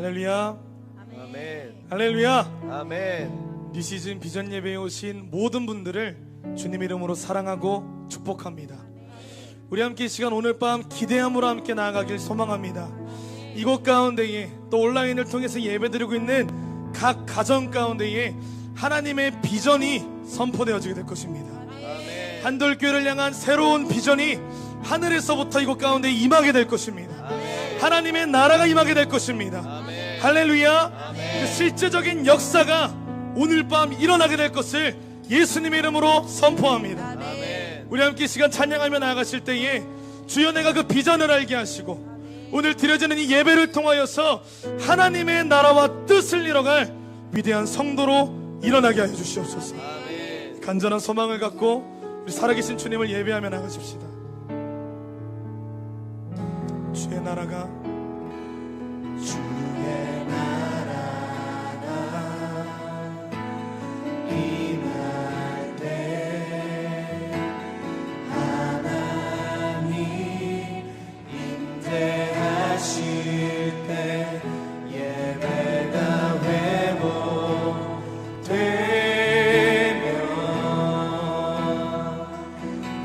할렐루야. 아멘. 할렐루야. 아멘. 뉴시즌 비전 예배에 오신 모든 분들을 주님 이름으로 사랑하고 축복합니다. 우리 함께 이 시간 오늘 밤 기대함으로 함께 나아가길 소망합니다. 이곳 가운데에 또 온라인을 통해서 예배드리고 있는 각 가정 가운데에 하나님의 비전이 선포되어지게 될 것입니다. 아멘. 한돌교회를 향한 새로운 비전이 하늘에서부터 이곳 가운데 임하게 될 것입니다. 아멘. 하나님의 나라가 임하게 될 것입니다. 아멘. 할렐루야. 아멘. 그 실제적인 역사가 오늘 밤 일어나게 될 것을 예수님의 이름으로 선포합니다. 아멘. 우리 함께 시간 찬양하며 나아가실 때에 주여 내가 그 비전을 알게 하시고 오늘 드려지는 이 예배를 통하여서 하나님의 나라와 뜻을 이뤄갈 위대한 성도로 일어나게 하여 주시옵소서. 아멘. 간절한 소망을 갖고 우리 살아계신 주님을 예배하며 나가십시다. 주의 나라가 주의 나라가 임할 때 하나님 임재하실 때 예배가 회복되며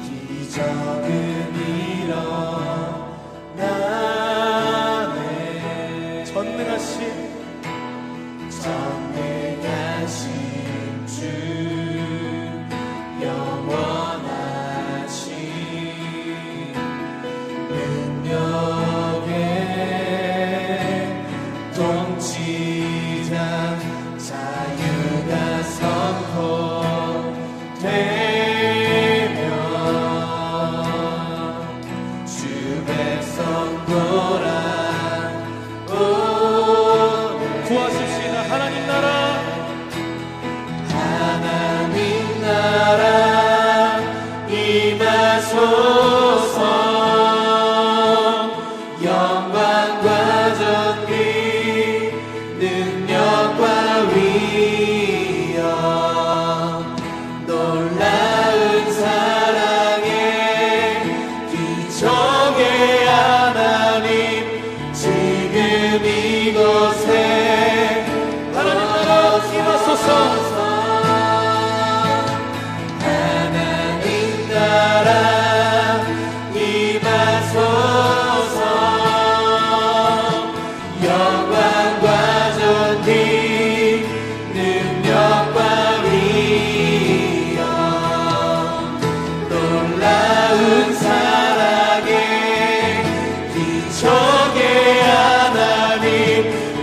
기적은 전능하신 주 영원하신 능력의 통치자 자유가 선포되며 주 백성 보라 구하십시다. 하나님 나라 임하소서. 영광과 존귀 능력과 위엄 놀라운 사랑에 기적의 하나님 지금 이곳에 하나님 나라 임하소서. 영광과 존귀 능력과 위엄 놀라운 사랑에 기적의 하나님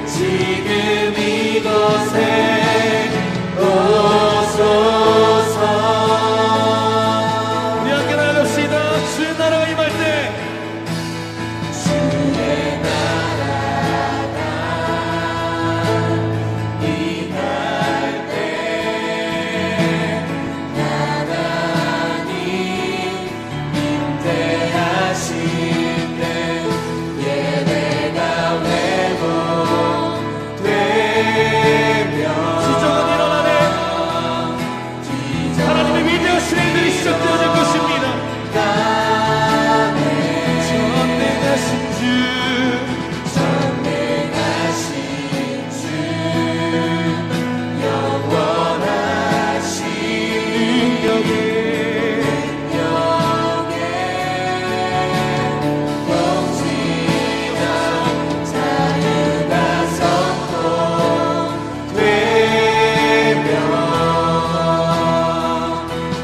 지금 이곳에 오소서. 우리 함께 나아갑시다. 주의 나라가 임할 때 주의 나라가 임할 때 하나님 임재하실 때 예배가 회복되며 기적은 일어나네. 하나님의 위대하신 일들이 시작되어질 것입니다. 전능하신 주 전능하신 주 영원하신 능력의 통치자 자유가 선포되며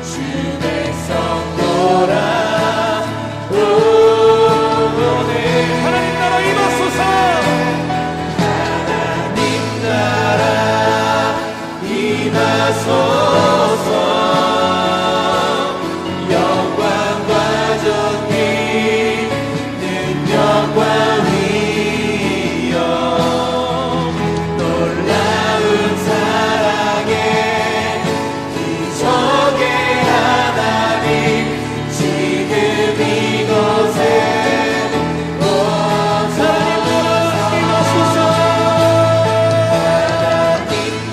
주 백성 보라 하나님 나라 임하소서. 하나님 나라 임하소서. 영광과 존귀 능력과 위엄 놀라운 사랑에 기적의 하나님 지금 이곳에 하나님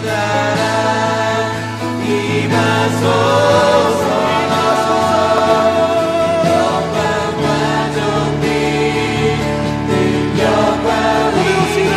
나라 임하소서. 임하소서. 영광과 존귀 능력과 위엄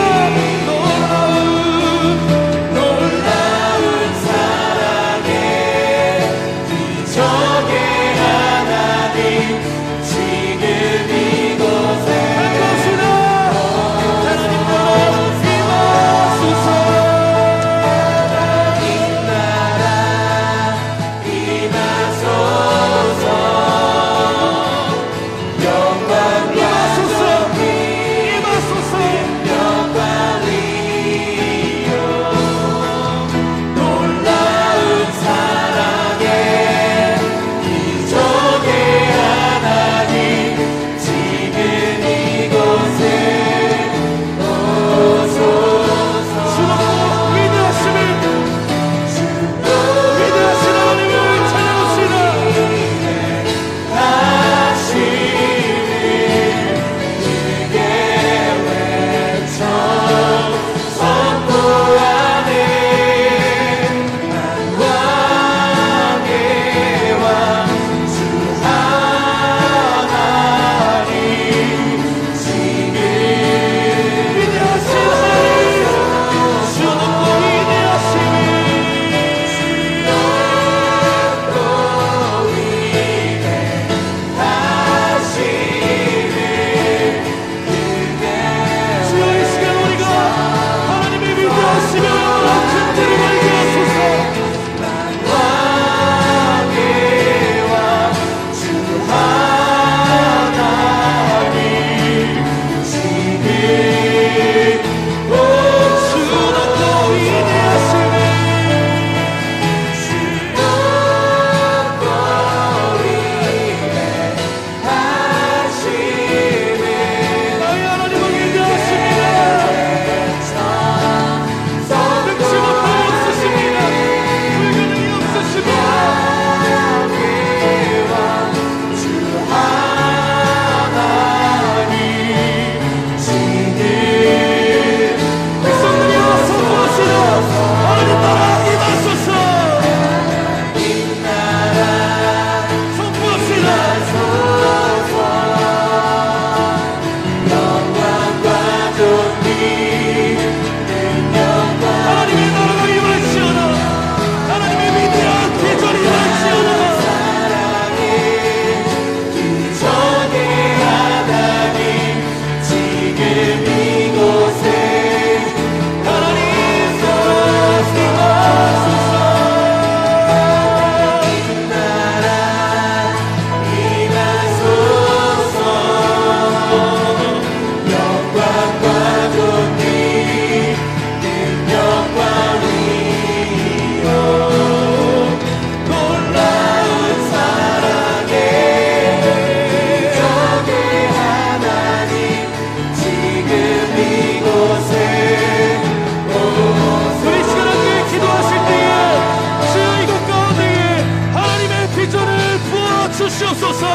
주시옵소서.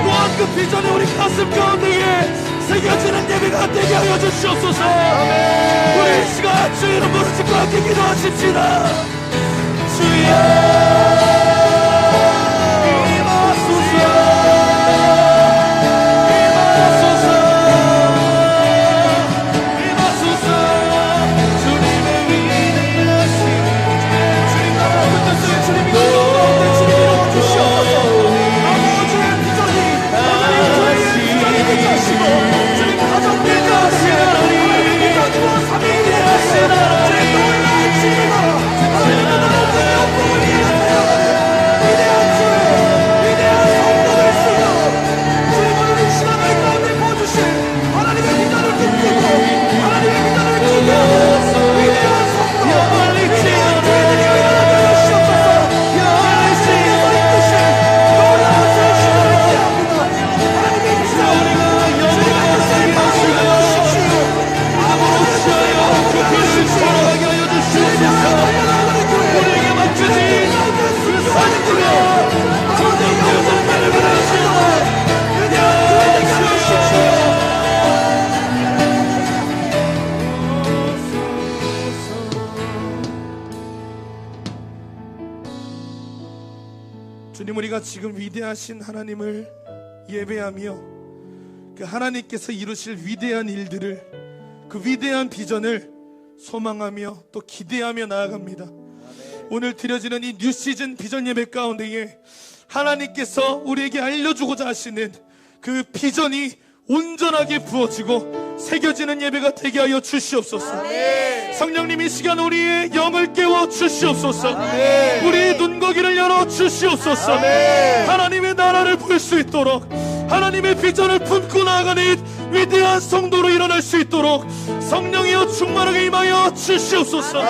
또한 그 비전이 우리 가슴 가운데에 새겨지는 예배가 되게 하여 주시옵소서. 우리 이 시간 주 이름으로 짓고 함께 기도하십시다. 주여 주님, 우리가 지금 위대하신 하나님을 예배하며 그 하나님께서 이루실 위대한 일들을, 그 위대한 비전을 소망하며 또 기대하며 나아갑니다. 오늘 드려지는 이 뉴 시즌 비전 예배 가운데에 하나님께서 우리에게 알려주고자 하시는 그 비전이 온전하게 부어지고 새겨지는 예배가 되게 하여 주시옵소서. 성령님, 이 시간 우리의 영을 깨워 주시옵소서. 우리의 눈거기를 열어 주시옵소서. 하나님의 나라를 볼 수 있도록, 하나님의 비전을 품고 나아가는 위대한 성도로 일어날 수 있도록 성령이여 충만하게 임하여 주시옵소서.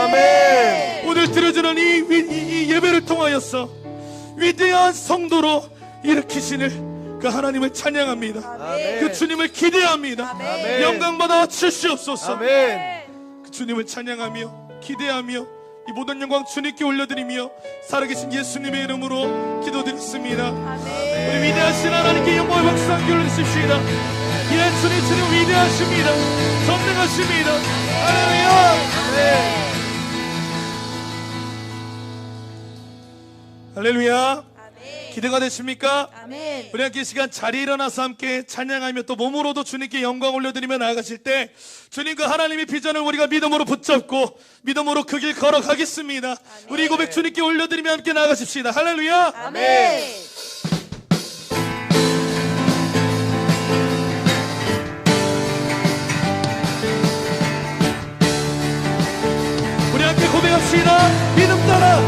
오늘 드려지는 이 예배를 통하여서 위대한 성도로 일으키시는 그 하나님을 찬양합니다. 그 주님을 기대합니다. 영광받아 주시옵소서. 그 주님을 찬양하며 기대하며 이 모든 영광 주님께 올려드리며 살아계신 예수님의 이름으로 기도드렸습니다. 우리 위대하신 하나님께 영광의 박수 함께 올려주십시다. 예, 주님 위대하십니다. 전능하십니다. 할렐루야. 할렐루야. 기대가 되십니까? 아멘. 우리 함께 이 시간 자리에 일어나서 함께 찬양하며 또 몸으로도 주님께 영광 올려드리며 나아가실 때 주님 그 하나님의 비전을 우리가 믿음으로 붙잡고 믿음으로 그 길 걸어가겠습니다. 우리 이 고백 주님께 올려드리며 함께 나아가십시다. 할렐루야. 아멘. 우리 함께 고백합시다. 믿음 따라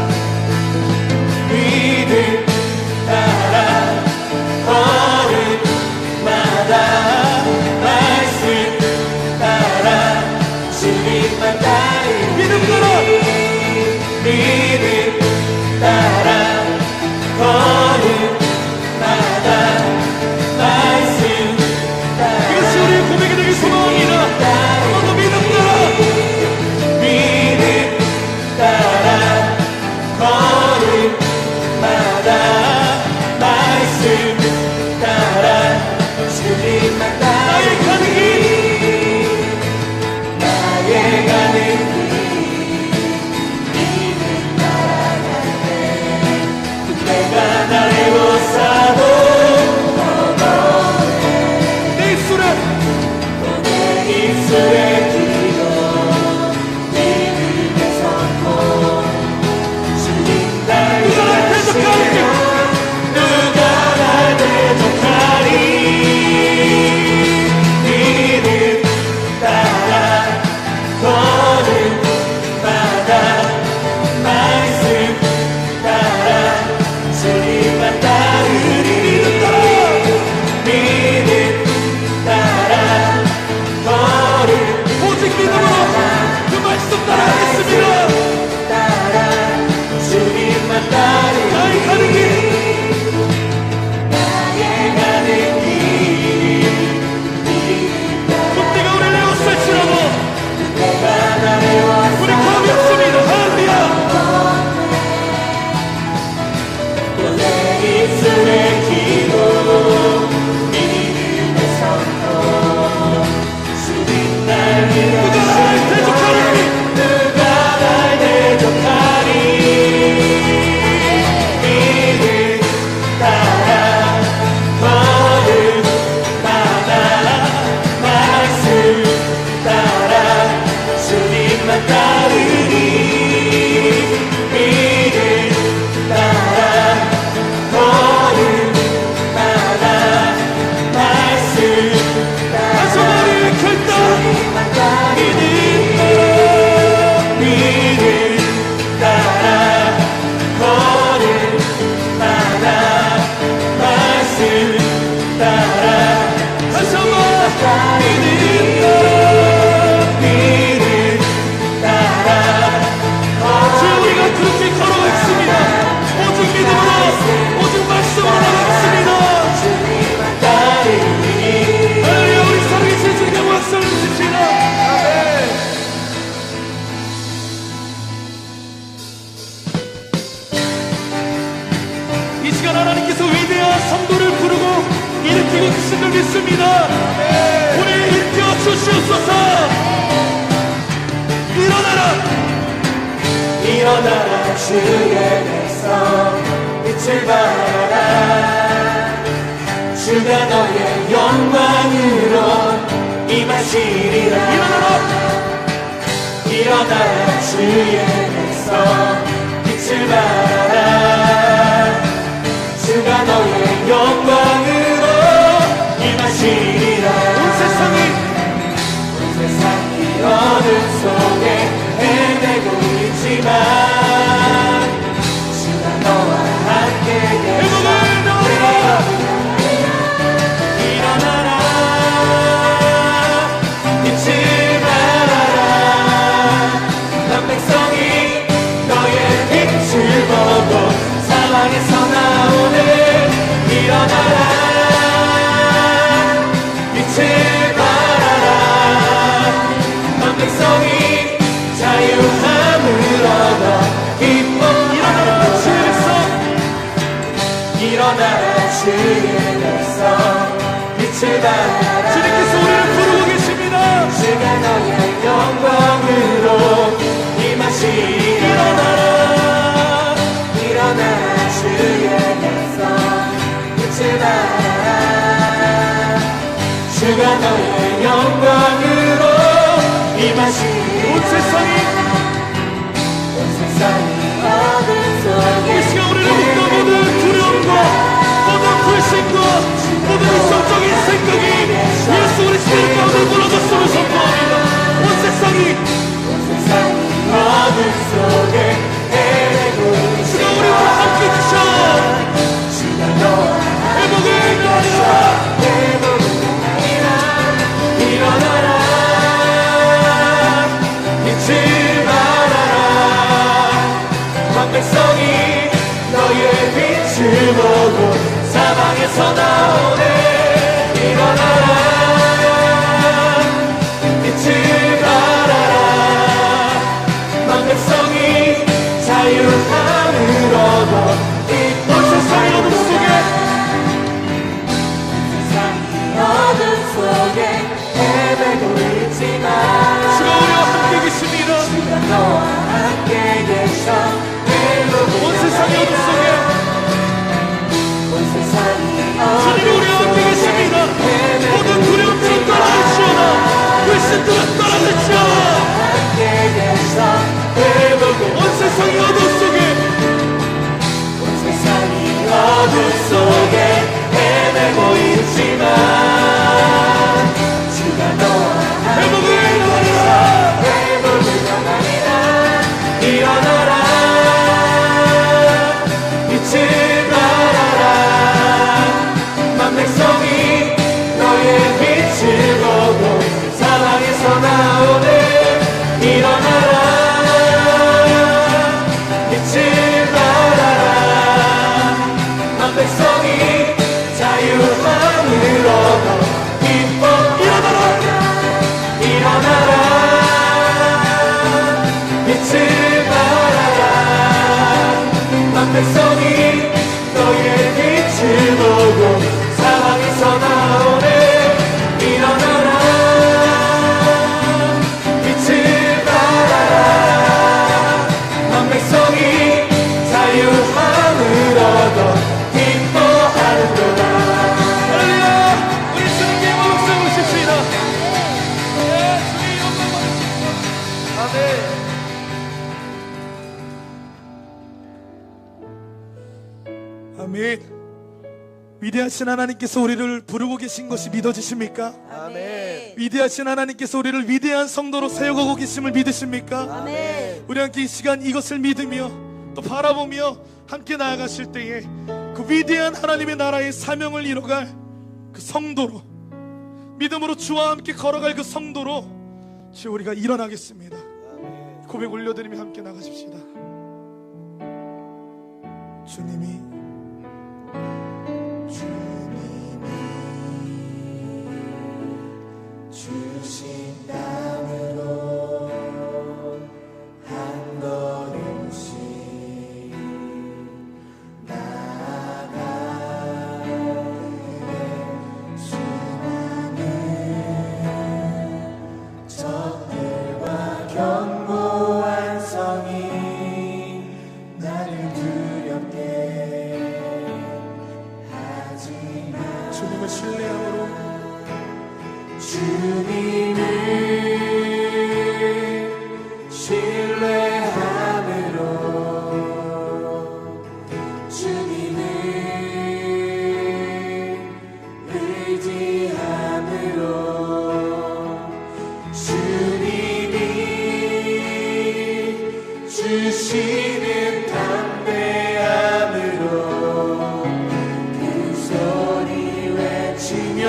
믿음 따라 걸음마다 말씀 따라 주님만 따르리. 믿음 따라 믿음 따라 걸음마다 말씀 따라 이것이 우리의 고백이 되길 소망합니다. 한번더 믿음 따라 믿음 따라 걸음마다 계신 줄 믿습니다. 우리 일깨워 주시옵소서. 일어나라, 일어나라 주의 백성 빛을 발하라. 주가 너의 영광으로 임하시리라. 일어나라 주의 백성 빛을 발하라. 주가 너의 영광으로 임하시리라. 온 세상이 어둠 속에 헤매고 있지만 주가 너와 함께 계셔. 일어나라 빛을 발하라. 난 백성이 너의 빛을 보고 사방에서 나오네. 일어나라 빛을 발하라. 난 백성이 자유함을 얻어 기뻐하라. 일어나라 주의 백성 빛을 발하라. 주님께서 우리를 부르고 계십니다. 주가 너의 영광으로 임하시리라. 일어나라 주의 백성 빛을 발하라. 주가 너의 영광으로 임하시리라. 온 세상이 어둠 속에 이 시간 우리를 묶어 모든 두려움과 모든 불신과 모든 이성적인 생각이 예수 그리스도의 가운데 무너졌음을 선포합니다. 온 세상이 어둠 속에 헤매고 주가 우리와 함께 주셔 주가 너와 회복을 이루하리라. 일어나라 빛을 발하라. 만 백성이 너의 빛을 보고 사방에서 나오네. 일어나라 빛을 발하라. 만 백성이 자유함을 얻어 온 세상의 어둠 속에 어둠 속에 헤매고 있지만 주가 우리와 함께 계십니다. 주가 너와 함께 계셔. 온 세상의 어둠 속에 온 세상이 주님이 우리와 함께 계십니다. 모든 두려움들은 떠나갈지어다. 불신들은 떠나갈지어다. 함께 계셔. 온 세상의 어둠 속에 온 세상이 어둠 속에 헤매고 있지만 주가 너와 회복을 이루하리라. 회복을 전하리라. 일어나라 빛을 발하라. 만 백성이 너의 빛을 보고 사방에서 나오네. 일어나라 빛을 발하라. 만 백성이 자유함을 얻어 기뻐하라. 일어나라 빛을 발하라. 만 백성이 너의 빛을 보고 사방에서 나오네. 일어나라 빛을 발하라. 만 백성이 자유함을 얻어 기뻐하는도다. 할렐루야. 우리 주님께 영광 올리십시다. 주님 영광 받으십시다. 아멘. 아멘. 위대하신 하나님께서 우리를 부르고 계신 것이 믿어지십니까? 아멘. 위대하신 하나님께서 우리를 위대한 성도로 세워가고 계심을 믿으십니까? 아멘. 우리 함께 이 시간 이것을 믿으며 또 바라보며 함께 나아가실 때에 그 위대한 하나님의 나라의 사명을 이뤄갈 그 성도로, 믿음으로 주와 함께 걸어갈 그 성도로 주 우리가 일어나겠습니다. 고백 올려드리며 함께 나가십시다. 주님이 주신 땅으로 한 걸음씩 나아가 신뢰함으로 주님을 신뢰함으로 주님을 의지함으로 주님이 주시는 담대함으로 그 소리 외치며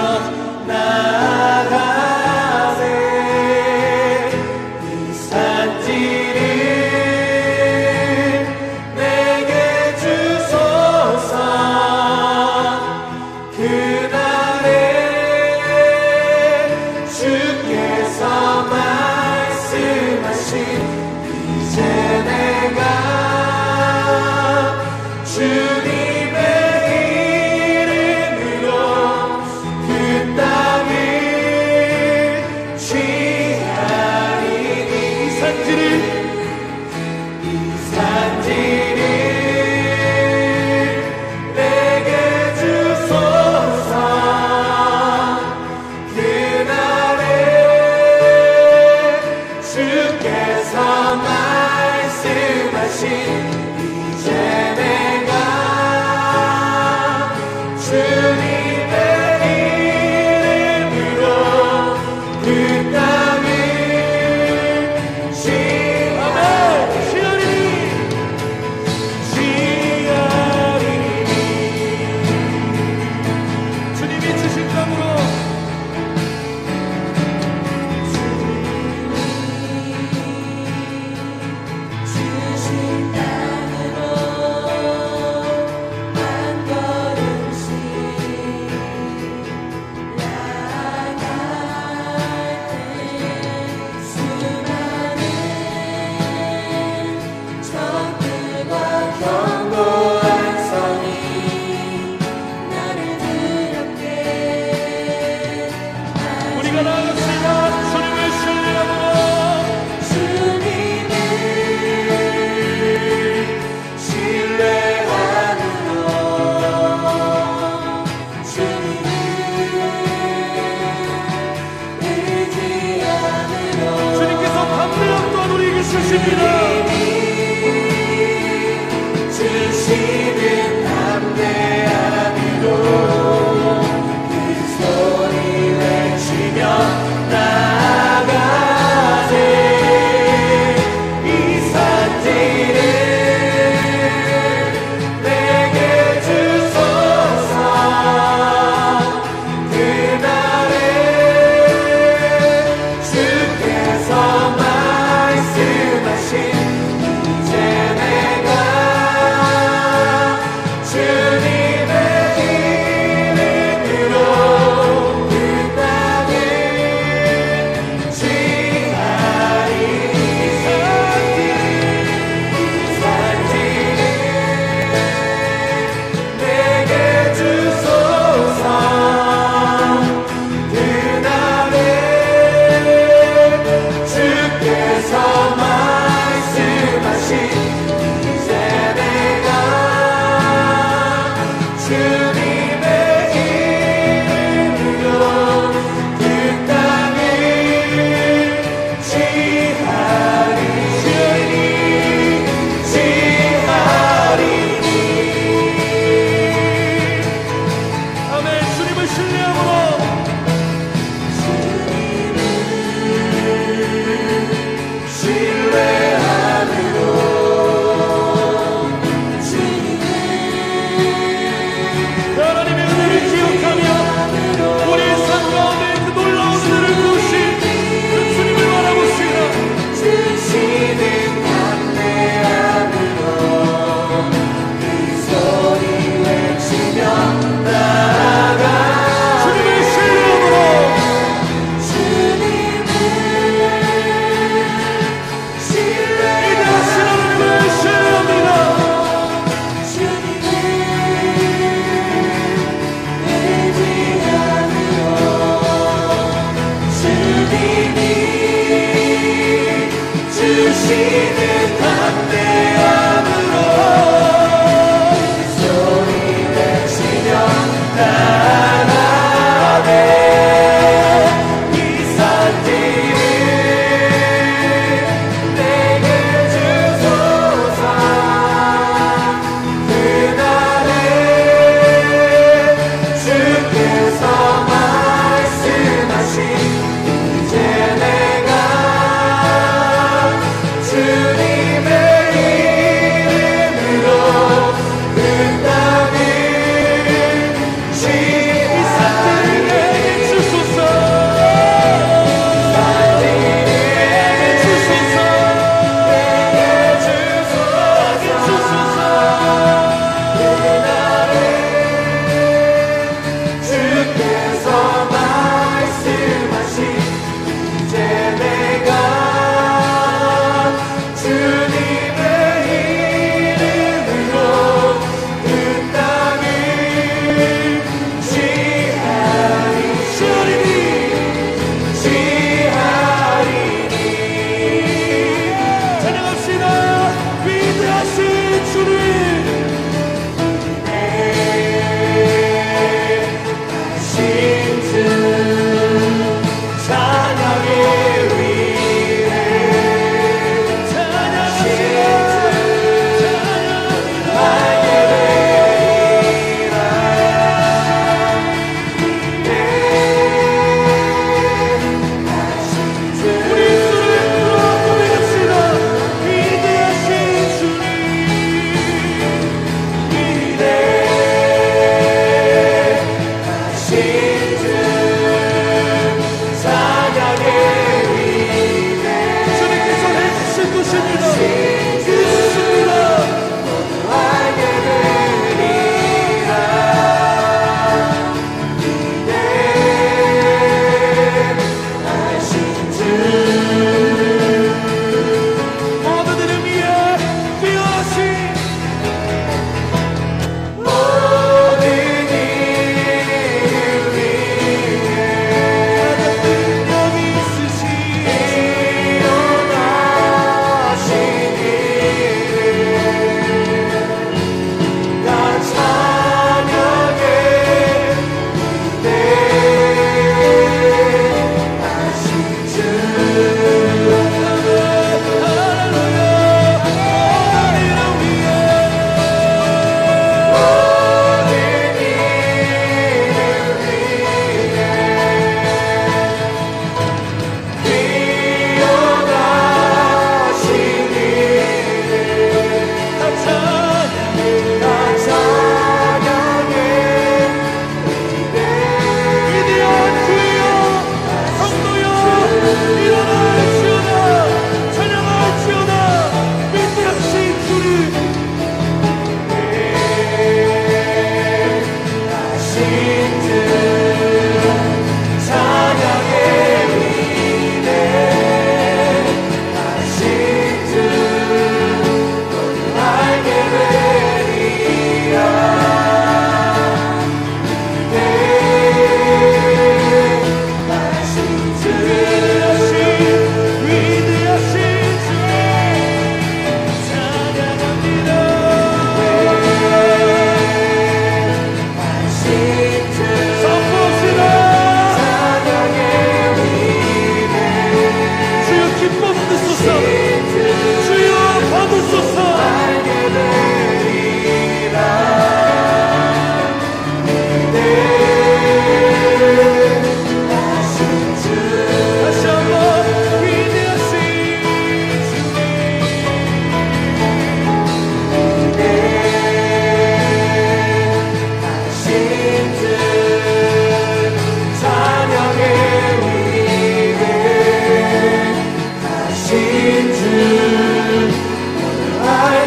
나아가세 이 산지를 내게 주소서 그날에 주께서 말씀하신 이제 내가 주님의 이름으로 그 땅을 취하리니 이 산지를 내게 주소서 그날에 주께서 말씀하신 이제 내가 주님의 이름으로 그 땅을 취하리니 주님이 주신 땅으로 주신 땅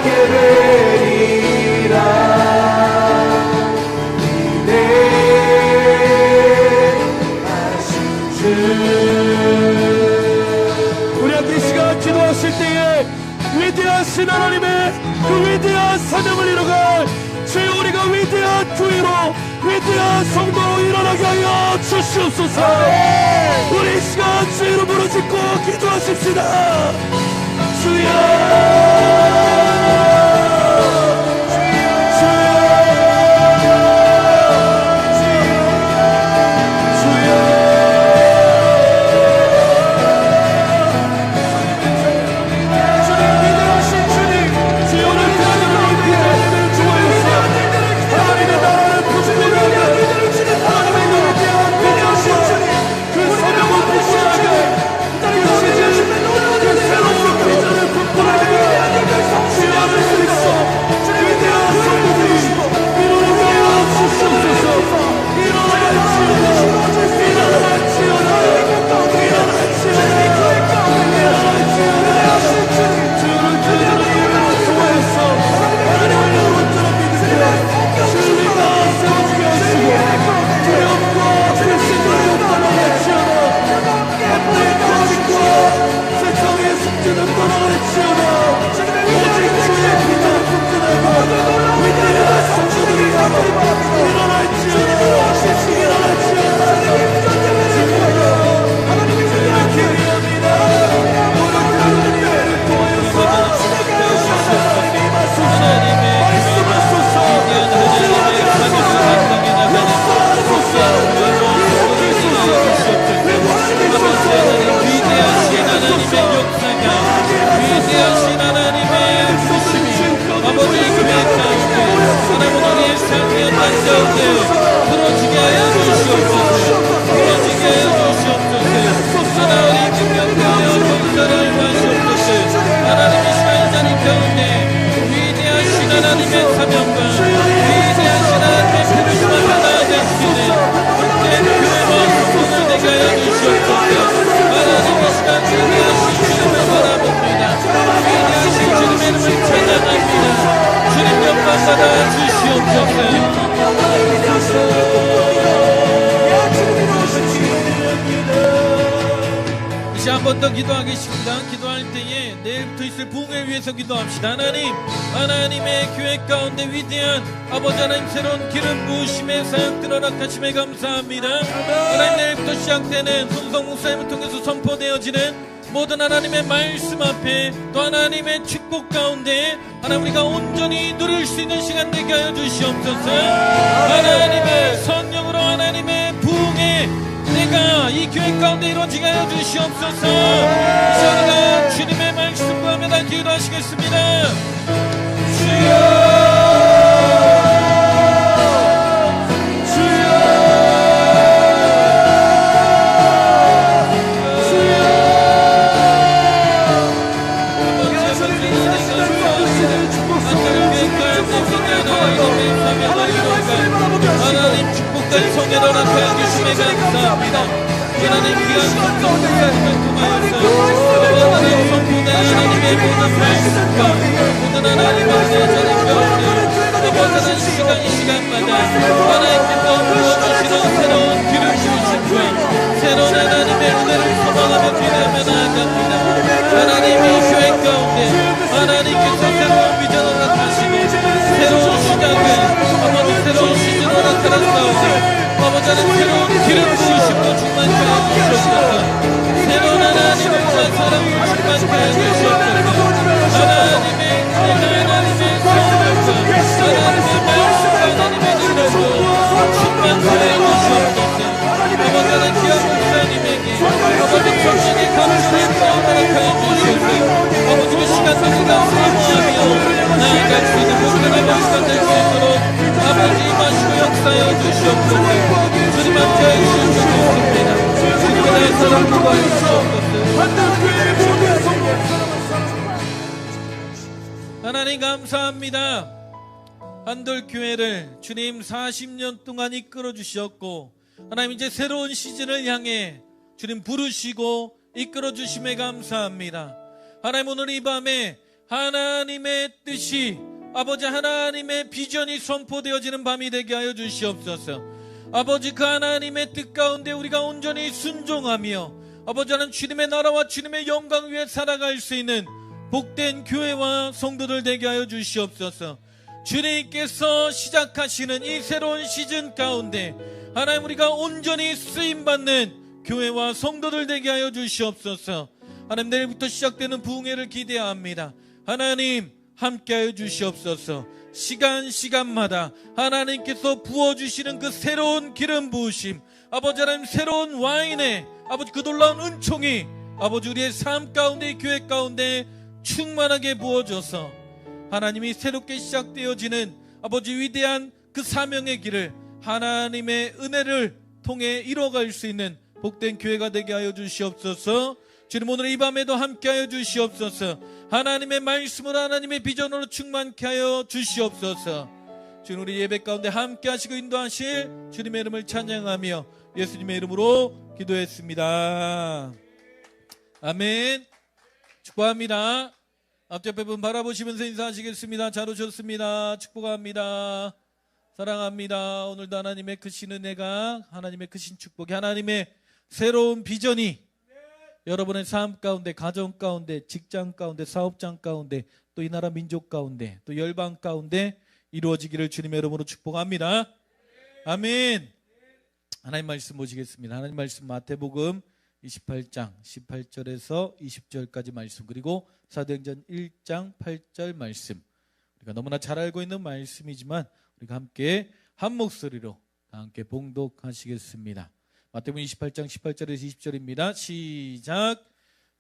하게 되리라. 위대하신 주. 우리 함께 이 시간 기도하실 때에 위대하신 하나님의 그 위대한 사명을 이루갈 주여 우리가 위대한 교회로 위대한 성도로 일어나게 하여 주시옵소서. 우리 이 시간 주 이름으로 짓고 기도하십시다. 주여 한 번 더 기도하겠습니다. 기도할 때에 내일부터 있을 부흥을 위해서 기도합시다. 하나님의 교회 가운데 위대한 아버지 하나님 새로운 기름 부으심의 사역들 허락하심에 감사합니다. 하나님 내일부터 시작되는 손성 목사님을 통해서 선포되어지는 모든 하나님의 말씀 앞에 또 하나님의 축복 가운데 하나님 우리가 온전히 누릴 수 있는 시간 되게 하여 주시옵소서. 하나님의 성령으로 하나님의 부흥에 내가 이 교회 가운데 이루어지게 하여 주시옵소서. 이제 우리가 주님의 말씀 구하며 다 기도하시겠습니다. 주여 하나님 축복된 성회를 허락하여 주심에 감사합니다. 하나님 귀한 성령 목사님을 통하여서 하나님 성부대 하나님의 모든 말씀과 모든 하나님의 은혜자를 가운데 아버지 이 시간마다 하나님께서 부어주시는 새로운 기름 부으심과 새로운 하나님의 은혜를 소망하며 기대하며 나아갑니다. 하나님이 교회 가운데 하나님께서 새로운 비전을 허락하시고 새로운 시작을 아버지 새로운 시즌을 허락하는 가운데 아버지는 새로운 기름 부으심과 충만케 하여 주시옵소서. 새로운 하나님과 사랑으로 충만케 하여 주시옵소서. 하나님의 성령과 하나님의 말씀과 하나님의 능력으로 충만케 하여 주시옵소서. 아버지는 귀한 목사님에게 아버지 성령의 감사의 마음을 허락하여 주시옵소서. 아버지 그 시간까지 다 사모하며 나아갈 수 있는 모든 아버지가 될 수 있도록 아버지 임하시고 역사하여 주시옵소서. 주님 함께 하여 주시옵소서. 주님의 사랑 구하여 주시옵소서. 하나님 감사합니다. 한돌교회를 주님 40년 동안 이끌어 주셨고 하나님 이제 새로운 시즌을 향해 주님 부르시고 이끌어 주심에 감사합니다. 하나님 오늘 이 밤에 하나님의 뜻이, 아버지 하나님의 비전이 선포되어지는 밤이 되게 하여 주시옵소서. 아버지 그 하나님의 뜻 가운데 우리가 온전히 순종하며 아버지 하나님 주님의 나라와 주님의 영광 위에 살아갈 수 있는 복된 교회와 성도들 되게 하여 주시옵소서. 주님께서 시작하시는 이 새로운 시즌 가운데 하나님 우리가 온전히 쓰임받는 교회와 성도들 되게 하여 주시옵소서. 하나님 내일부터 시작되는 부흥회를 기대합니다. 하나님 함께하여 주시옵소서. 시간마다 하나님께서 부어주시는 그 새로운 기름 부으심, 아버지 하나님 새로운 와인에 아버지 그 놀라운 은총이 아버지 우리의 삶 가운데 교회 가운데 충만하게 부어져서 하나님이 새롭게 시작되어지는 아버지 위대한 그 사명의 길을 하나님의 은혜를 통해 이뤄갈 수 있는 복된 교회가 되게 하여 주시옵소서. 주님 오늘 이 밤에도 함께하여 주시옵소서. 하나님의 말씀으로 하나님의 비전으로 충만케 하여 주시옵소서. 주님 우리 예배 가운데 함께하시고 인도하실 주님의 이름을 찬양하며 예수님의 이름으로 기도했습니다. 아멘. 축복합니다. 앞옆에 분 바라보시면서 인사하시겠습니다. 잘 오셨습니다. 축복합니다. 사랑합니다. 오늘도 하나님의 크신 은혜가, 하나님의 크신 축복이, 하나님의 새로운 비전이 여러분의 삶 가운데, 가정 가운데, 직장 가운데, 사업장 가운데, 또 이 나라 민족 가운데, 또 열방 가운데 이루어지기를 주님의 이름으로 축복합니다. 아멘. 하나님 말씀 보시겠습니다. 하나님 말씀 마태복음 28장 18절에서 20절까지 말씀, 그리고 사도행전 1장 8절 말씀, 우리가 너무나 잘 알고 있는 말씀이지만 우리가 함께 한 목소리로 함께 봉독하시겠습니다. 마태복음 28장 18절에서 20절입니다. 시작.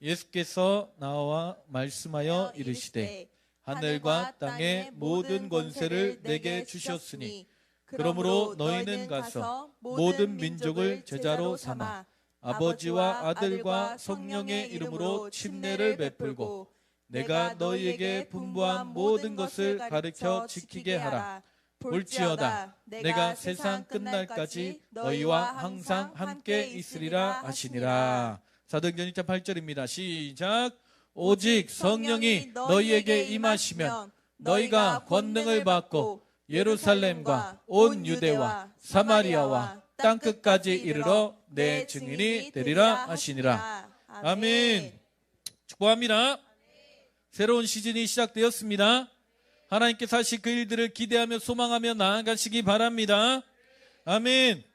예수께서 나와 말씀하여 이르시되 하늘과 땅의 모든 권세를 내게 주셨으니 그러므로 너희는 가서 모든 민족을 제자로 삼아 아버지와 아들과 성령의 이름으로 침례를 베풀고 내가 너희에게 분부한 모든 것을 가르쳐 지키게 하라. 볼지어다 내가 세상 끝날까지 너희와 항상 함께 있으리라 하시니라. 사도행전 1장 8절입니다. 시작. 오직 성령이 너희에게 임하시면 너희가 권능을 받고 예루살렘과 온 유대와 사마리아와 땅끝까지 이르러 내 증인이 되리라 하시니라. 아멘. 축복합니다. 새로운 시즌이 시작되었습니다. 하나님께서 하실 그 일들을 기대하며 소망하며 나아가시기 바랍니다. 아멘.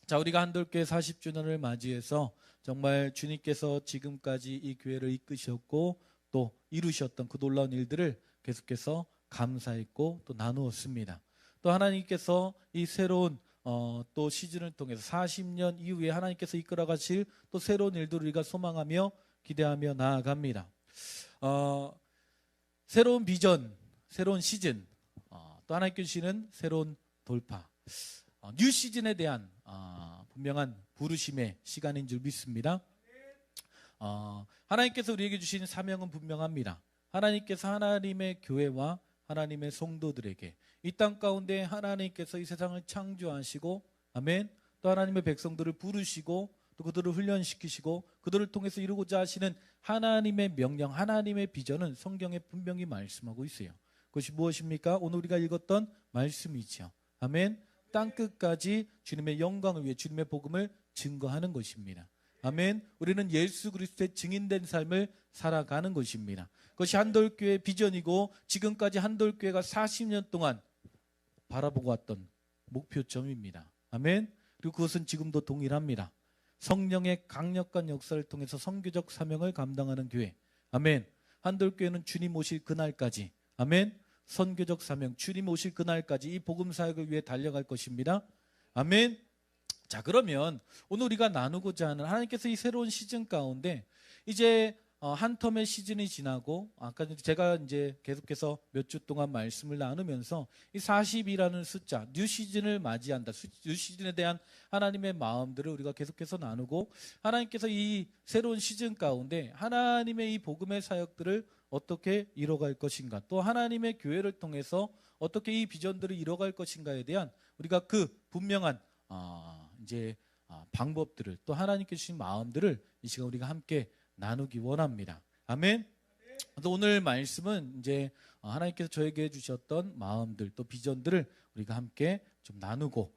자, 우리가 한돌교회 40주년을 맞이해서 정말 주님께서 지금까지 이 교회를 이끄셨고 또 이루셨던 그 놀라운 일들을 계속해서 감사했고 또 나누었습니다. 또 하나님께서 이 새로운 또 시즌을 통해서 40년 이후에 하나님께서 이끌어 가실 또 새로운 일들을 우리가 소망하며 기대하며 나아갑니다. 새로운 비전, 새로운 시즌, 또 하나님께서 주시는 새로운 돌파, 뉴 시즌에 대한 분명한 부르심의 시간인 줄 믿습니다. 하나님께서 우리에게 주신 사명은 분명합니다. 하나님께서 하나님의 교회와 하나님의 성도들에게 이 땅 가운데 하나님께서 이 세상을 창조하시고, 아멘, 또 하나님의 백성들을 부르시고 또 그들을 훈련시키시고 그들을 통해서 이루고자 하시는 하나님의 명령, 하나님의 비전은 성경에 분명히 말씀하고 있어요. 그것이 무엇입니까? 오늘 우리가 읽었던 말씀이죠. 아멘. 땅끝까지 주님의 영광을 위해 주님의 복음을 증거하는 것입니다. 아멘. 우리는 예수 그리스도의 증인된 삶을 살아가는 것입니다. 그것이 한돌교회의 비전이고 지금까지 한돌교회가 40년 동안 바라보고 왔던 목표점입니다. 아멘. 그리고 그것은 지금도 동일합니다. 성령의 강력한 역사를 통해서 선교적 사명을 감당하는 교회. 아멘. 한돌교회는 주님 오실 그날까지, 아멘, 선교적 사명, 주님 오실 그날까지 이 복음 사역을 위해 달려갈 것입니다. 아멘. 자, 그러면 오늘 우리가 나누고자 하는 하나님께서 이 새로운 시즌 가운데 이제 한 텀의 시즌이 지나고 아까 제가 이제 계속해서 몇 주 동안 말씀을 나누면서 이 40이라는 숫자, 뉴 시즌을 맞이한다, 뉴 시즌에 대한 하나님의 마음들을 우리가 계속해서 나누고 하나님께서 이 새로운 시즌 가운데 하나님의 이 복음의 사역들을 어떻게 이뤄갈 것인가, 또 하나님의 교회를 통해서 어떻게 이 비전들을 이뤄갈 것인가에 대한 우리가 그 분명한 방법들을, 또 하나님께 주신 마음들을 이 시간 우리가 함께 나누기 원합니다. 아멘. 그래서 오늘 말씀은 이제 하나님께서 저에게 주셨던 마음들 또 비전들을 우리가 함께 좀 나누고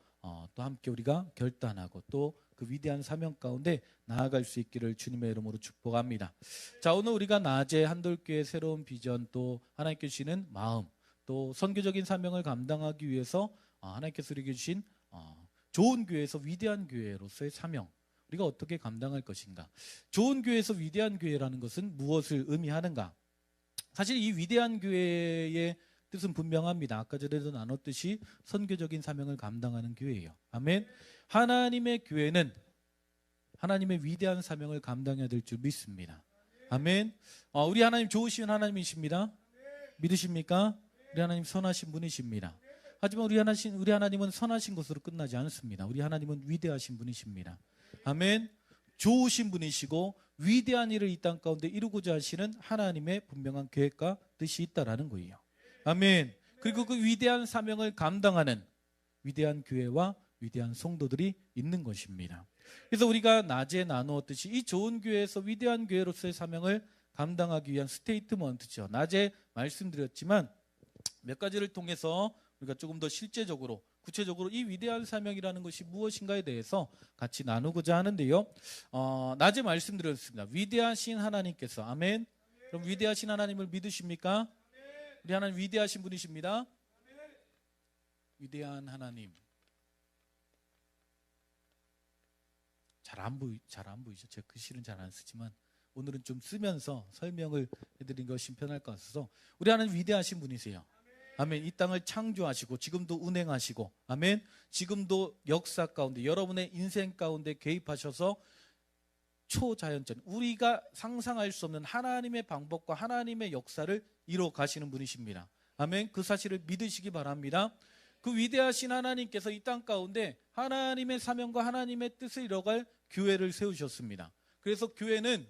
또 함께 우리가 결단하고 또 그 위대한 사명 가운데 나아갈 수 있기를 주님의 이름으로 축복합니다. 자, 오늘 우리가 낮에 한돌교회 새로운 비전 또 하나님께 주시는 마음 또 선교적인 사명을 감당하기 위해서 하나님께서 우리에게 주신 좋은 교회에서 위대한 교회로서의 사명 우리가 어떻게 감당할 것인가. 좋은 교회에서 위대한 교회라는 것은 무엇을 의미하는가. 사실 이 위대한 교회의 뜻은 분명합니다. 아까 전에도 나눴듯이 선교적인 사명을 감당하는 교회예요. 아멘. 하나님의 교회는 하나님의 위대한 사명을 감당해야 될 줄 믿습니다. 아멘. 우리 하나님 좋으신 하나님이십니다. 믿으십니까? 우리 하나님 선하신 분이십니다. 하지만 우리 하나님은 선하신 것으로 끝나지 않습니다. 우리 하나님은 위대하신 분이십니다. 아멘. 좋으신 분이시고 위대한 일을 이 땅 가운데 이루고자 하시는 하나님의 분명한 계획과 뜻이 있다라는 거예요. 아멘. 그리고 그 위대한 사명을 감당하는 위대한 교회와 위대한 성도들이 있는 것입니다. 그래서 우리가 낮에 나누었듯이 이 좋은 교회에서 위대한 교회로서의 사명을 감당하기 위한 스테이트먼트죠. 낮에 말씀드렸지만 몇 가지를 통해서 우리가 조금 더 실제적으로 구체적으로 이 위대한 사명이라는 것이 무엇인가에 대해서 같이 나누고자 하는데요. 낮에 말씀드렸습니다. 위대하신 하나님께서 아멘. 그럼 위대하신 하나님을 믿으십니까? 우리 하나님 위대하신 분이십니다. 위대한 하나님. 잘 안 보이죠? 제가 글씨는 잘 안 쓰지만 오늘은 좀 쓰면서 설명을 해드린 것이 편할 것 같아서 우리 하나님 위대하신 분이세요. 아멘. 이 땅을 창조하시고 지금도 운행하시고 아멘. 지금도 역사 가운데 여러분의 인생 가운데 개입하셔서 초자연적 우리가 상상할 수 없는 하나님의 방법과 하나님의 역사를 이뤄 가시는 분이십니다. 아멘. 그 사실을 믿으시기 바랍니다. 그 위대하신 하나님께서 이 땅 가운데 하나님의 사명과 하나님의 뜻을 이뤄갈 교회를 세우셨습니다. 그래서 교회는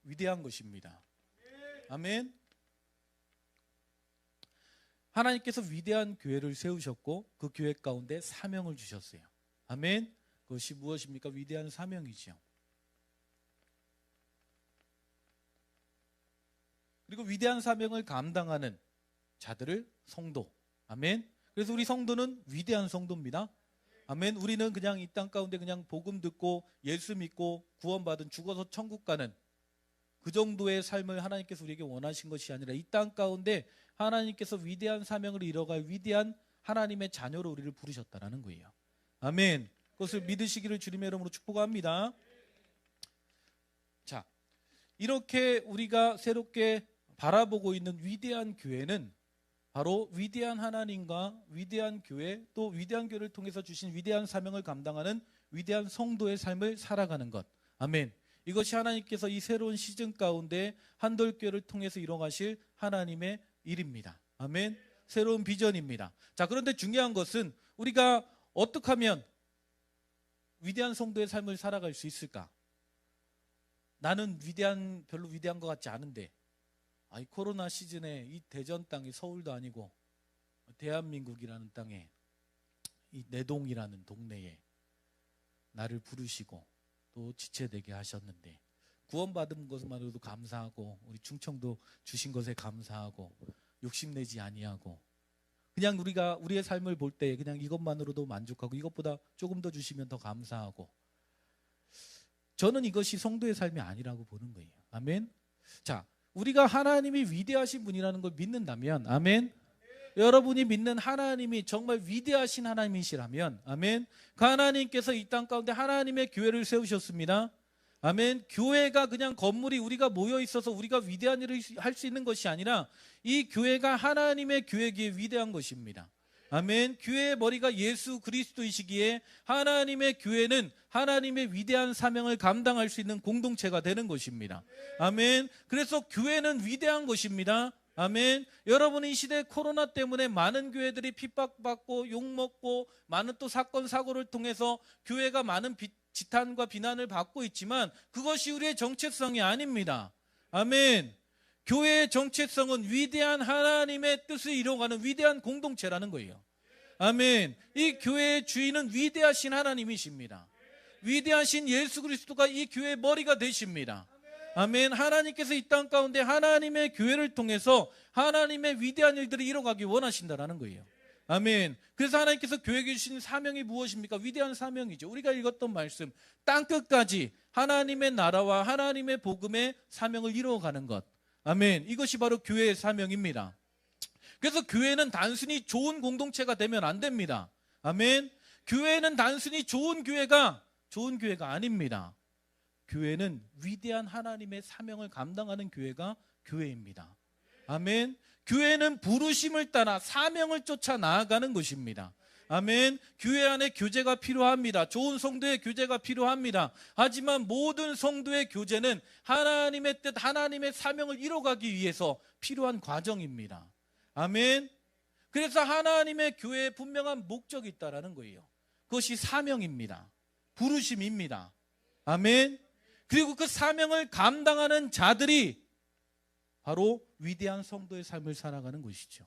위대한 것입니다. 아멘. 하나님께서 위대한 교회를 세우셨고 그 교회 가운데 사명을 주셨어요. 아멘. 그것이 무엇입니까? 위대한 사명이죠. 그리고 위대한 사명을 감당하는 자들을 성도. 아멘. 그래서 우리 성도는 위대한 성도입니다. 아멘. 우리는 그냥 이 땅 가운데 그냥 복음 듣고 예수 믿고 구원받은 죽어서 천국 가는 그 정도의 삶을 하나님께서 우리에게 원하신 것이 아니라 이 땅 가운데 하나님께서 위대한 사명을 이뤄갈 위대한 하나님의 자녀로 우리를 부르셨다라는 거예요. 아멘. 그것을 믿으시기를 주님의 이름으로 축복합니다. 자, 이렇게 우리가 새롭게 바라보고 있는 위대한 교회는 바로 위대한 하나님과 위대한 교회 또 위대한 교회를 통해서 주신 위대한 사명을 감당하는 위대한 성도의 삶을 살아가는 것. 아멘. 이것이 하나님께서 이 새로운 시즌 가운데 한돌교회를 통해서 이뤄가실 하나님의 일입니다. 아멘. 새로운 비전입니다. 자, 그런데 중요한 것은 우리가 어떻게 하면 위대한 성도의 삶을 살아갈 수 있을까? 나는 별로 위대한 것 같지 않은데 이 코로나 시즌에 이 대전 땅이 서울도 아니고 대한민국이라는 땅에 이 내동이라는 동네에 나를 부르시고 또 지체되게 하셨는데 구원받은 것만으로도 감사하고 우리 충청도 주신 것에 감사하고 욕심내지 아니하고 그냥 우리가 우리의 삶을 볼 때 그냥 이것만으로도 만족하고 이것보다 조금 더 주시면 더 감사하고 저는 이것이 성도의 삶이 아니라고 보는 거예요. 아멘. 자, 우리가 하나님이 위대하신 분이라는 걸 믿는다면 아멘. 여러분이 믿는 하나님이 정말 위대하신 하나님이시라면 아멘. 그 하나님께서 이 땅 가운데 하나님의 교회를 세우셨습니다. 아멘. 교회가 그냥 건물이 우리가 모여 있어서 우리가 위대한 일을 할 수 있는 것이 아니라 이 교회가 하나님의 교회기에 위대한 것입니다. 아멘. 교회의 머리가 예수 그리스도이시기에 하나님의 교회는 하나님의 위대한 사명을 감당할 수 있는 공동체가 되는 것입니다. 아멘. 그래서 교회는 위대한 것입니다. 아멘. 여러분 이 시대 코로나 때문에 많은 교회들이 핍박받고 욕먹고 많은 또 사건 사고를 통해서 교회가 많은 지탄과 비난을 받고 있지만 그것이 우리의 정체성이 아닙니다. 아멘. 교회의 정체성은 위대한 하나님의 뜻을 이뤄가는 위대한 공동체라는 거예요. 아멘. 이 교회의 주인은 위대하신 하나님이십니다. 위대하신 예수 그리스도가 이 교회의 머리가 되십니다. 아멘. 하나님께서 이 땅 가운데 하나님의 교회를 통해서 하나님의 위대한 일들을 이뤄가기 원하신다라는 거예요. 아멘. 그래서 하나님께서 교회에 주신 사명이 무엇입니까? 위대한 사명이죠. 우리가 읽었던 말씀, 땅끝까지 하나님의 나라와 하나님의 복음의 사명을 이루어가는 것. 아멘. 이것이 바로 교회의 사명입니다. 그래서 교회는 단순히 좋은 공동체가 되면 안 됩니다. 아멘. 교회는 단순히 좋은 교회가 아닙니다. 교회는 위대한 하나님의 사명을 감당하는 교회가 교회입니다. 아멘. 교회는 부르심을 따라 사명을 쫓아 나아가는 것입니다. 아멘. 교회 안에 교제가 필요합니다. 좋은 성도의 교제가 필요합니다. 하지만 모든 성도의 교제는 하나님의 뜻, 하나님의 사명을 이뤄가기 위해서 필요한 과정입니다. 아멘. 그래서 하나님의 교회에 분명한 목적이 있다라는 거예요. 그것이 사명입니다. 부르심입니다. 아멘. 그리고 그 사명을 감당하는 자들이 바로 위대한 성도의 삶을 살아가는 것이죠.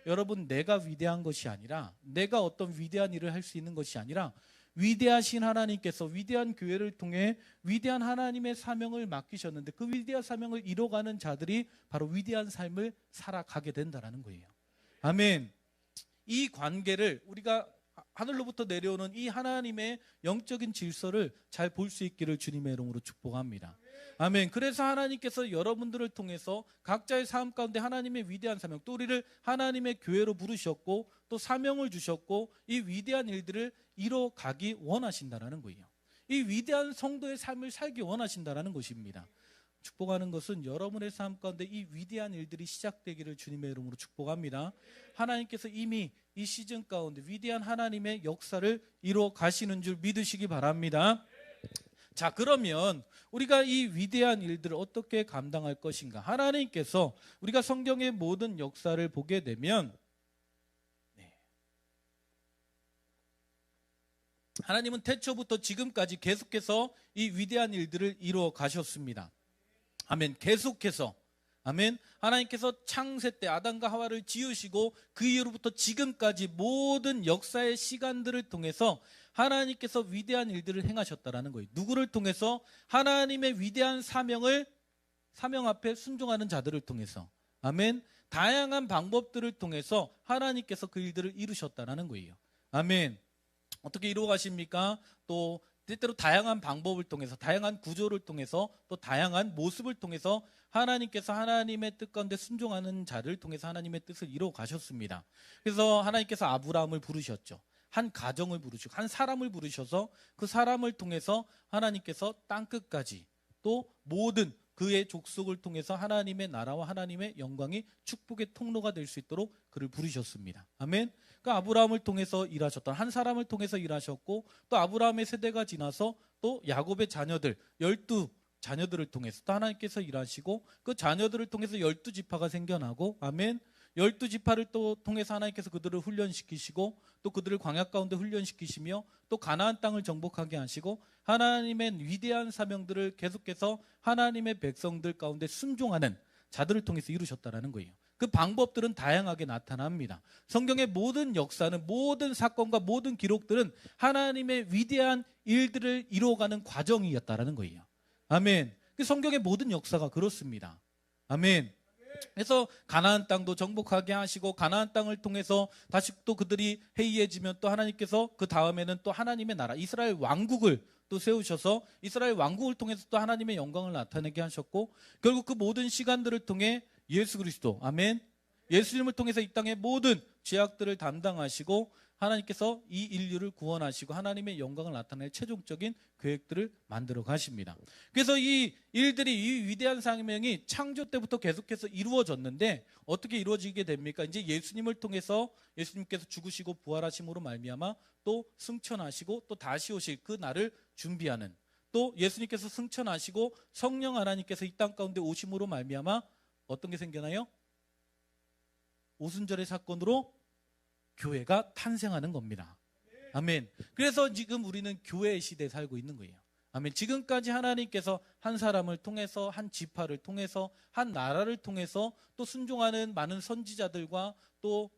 여러분, 내가 위대한 것이 아니라, 내가 어떤 위대한 일을 할 수 있는 것이 아니라, 위대하신 하나님께서 위대한 교회를 통해 위대한 하나님의 사명을 맡기셨는데, 그 위대한 사명을 이뤄가는 자들이 바로 위대한 삶을 살아가게 된다는 거예요. 아멘. 이 관계를, 우리가 하늘로부터 내려오는 이 하나님의 영적인 질서를 잘 볼 수 있기를 주님의 이름으로 축복합니다. 아멘. 그래서 하나님께서 여러분들을 통해서 각자의 삶 가운데 하나님의 위대한 사명, 또 우리를 하나님의 교회로 부르셨고 또 사명을 주셨고 이 위대한 일들을 이뤄가기 원하신다는 거예요. 이 위대한 성도의 삶을 살기 원하신다는 것입니다. 축복하는 것은 여러분의 삶 가운데 이 위대한 일들이 시작되기를 주님의 이름으로 축복합니다. 하나님께서 이미 이 시즌 가운데 위대한 하나님의 역사를 이뤄 가시는 줄 믿으시기 바랍니다. 자, 그러면 우리가 이 위대한 일들을 어떻게 감당할 것인가? 하나님께서 우리가 성경의 모든 역사를 보게 되면 하나님은 태초부터 지금까지 계속해서 이 위대한 일들을 이루어 가셨습니다. 아멘. 계속해서. 아멘. 하나님께서 창세 때 아담과 하와를 지으시고 그 이후로부터 지금까지 모든 역사의 시간들을 통해서 하나님께서 위대한 일들을 행하셨다라는 거예요. 누구를 통해서? 하나님의 위대한 사명 앞에 순종하는 자들을 통해서. 아멘. 다양한 방법들을 통해서 하나님께서 그 일들을 이루셨다라는 거예요. 아멘. 어떻게 이루어 가십니까? 또 때때로 다양한 방법을 통해서, 다양한 구조를 통해서, 또 다양한 모습을 통해서 하나님께서 하나님의 뜻 가운데 순종하는 자를 통해서 하나님의 뜻을 이루어 가셨습니다. 그래서 하나님께서 아브라함을 부르셨죠. 한 가정을 부르시고 한 사람을 부르셔서 그 사람을 통해서 하나님께서 땅끝까지 또 모든 그의 족속을 통해서 하나님의 나라와 하나님의 영광이 축복의 통로가 될 수 있도록 그를 부르셨습니다. 아멘. 그러니까 아브라함을 통해서 일하셨던 한 사람을 통해서 일하셨고 또 아브라함의 세대가 지나서 또 야곱의 자녀들 12자녀들을 통해서 또 하나님께서 일하시고 그 자녀들을 통해서 12지파가 생겨나고 아멘. 12지파를 또 통해서 하나님께서 그들을 훈련시키시고 또 그들을 광야 가운데 훈련시키시며 또 가나안 땅을 정복하게 하시고 하나님의 위대한 사명들을 계속해서 하나님의 백성들 가운데 순종하는 자들을 통해서 이루셨다는 거예요. 그 방법들은 다양하게 나타납니다. 성경의 모든 역사는, 모든 사건과 모든 기록들은 하나님의 위대한 일들을 이루어가는 과정이었다는 거예요. 아멘. 성경의 모든 역사가 그렇습니다. 아멘. 그래서 가나안 땅도 정복하게 하시고 가나안 땅을 통해서 다시 또 그들이 해이해지면 또 하나님께서 그 다음에는 또 하나님의 나라 이스라엘 왕국을 또 세우셔서 이스라엘 왕국을 통해서 또 하나님의 영광을 나타내게 하셨고 결국 그 모든 시간들을 통해 예수 그리스도 아멘 예수님을 통해서 이 땅의 모든 죄악들을 담당하시고 하나님께서 이 인류를 구원하시고 하나님의 영광을 나타낼 최종적인 계획들을 만들어 가십니다. 그래서 이 일들이 이 위대한 사명이 창조 때부터 계속해서 이루어졌는데 어떻게 이루어지게 됩니까? 이제 예수님을 통해서 예수님께서 죽으시고 부활하심으로 말미암아 또 승천하시고 또 다시 오실 그 날을 준비하는 또 예수님께서 승천하시고 성령 하나님께서 이 땅 가운데 오심으로 말미암아 어떤 게 생겨나요? 오순절의 사건으로 교회가 탄생하는 겁니다. 아멘. 그래서 지금 우리는 교회의 시대에 살고 있는 거예요. 아멘. 지금까지 하나님께서 한 사람을 통해서 한 지파를 통해서 한 나라를 통해서 또 순종하는 많은 선지자들과 또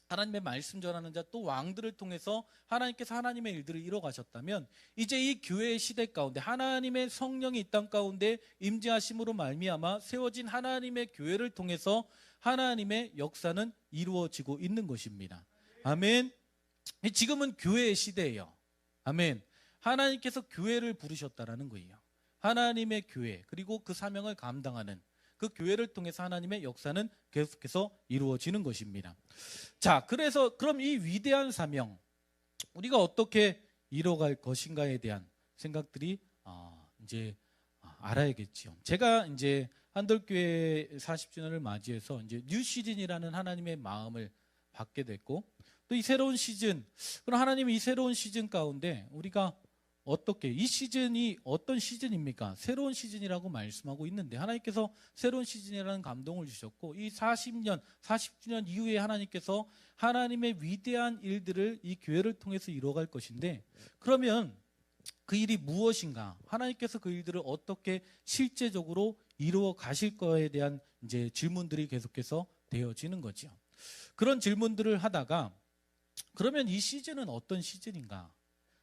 하나님의 말씀 전하는 자 또 왕들을 통해서 하나님께서 하나님의 일들을 이뤄 가셨다면 이제 이 교회의 시대 가운데 하나님의 성령이 이 땅 가운데 임재하심으로 말미암아 세워진 하나님의 교회를 통해서 하나님의 역사는 이루어지고 있는 것입니다. 아멘. 지금은 교회의 시대예요. 아멘. 하나님께서 교회를 부르셨다라는 거예요. 하나님의 교회, 그리고 그 사명을 감당하는 그 교회를 통해서 하나님의 역사는 계속해서 이루어지는 것입니다. 자, 그래서 그럼 이 위대한 사명 우리가 어떻게 이뤄갈 것인가에 대한 생각들이 이제 알아야겠지요. 제가 이제 한돌교회 40주년을 맞이해서 이제 뉴 시즌이라는 하나님의 마음을 받게 됐고, 또 이 새로운 시즌, 그럼 하나님이 이 새로운 시즌 가운데 우리가 어떻게, 이 시즌이 어떤 시즌입니까? 새로운 시즌이라고 말씀하고 있는데 하나님께서 새로운 시즌이라는 감동을 주셨고, 이 40주년 이후에 하나님께서 하나님의 위대한 일들을 이 교회를 통해서 이루어갈 것인데, 그러면 그 일이 무엇인가? 하나님께서 그 일들을 어떻게 실제적으로 이루어 가실 거에 대한 이제 질문들이 계속해서 되어지는 거죠. 그런 질문들을 하다가 그러면 이 시즌은 어떤 시즌인가?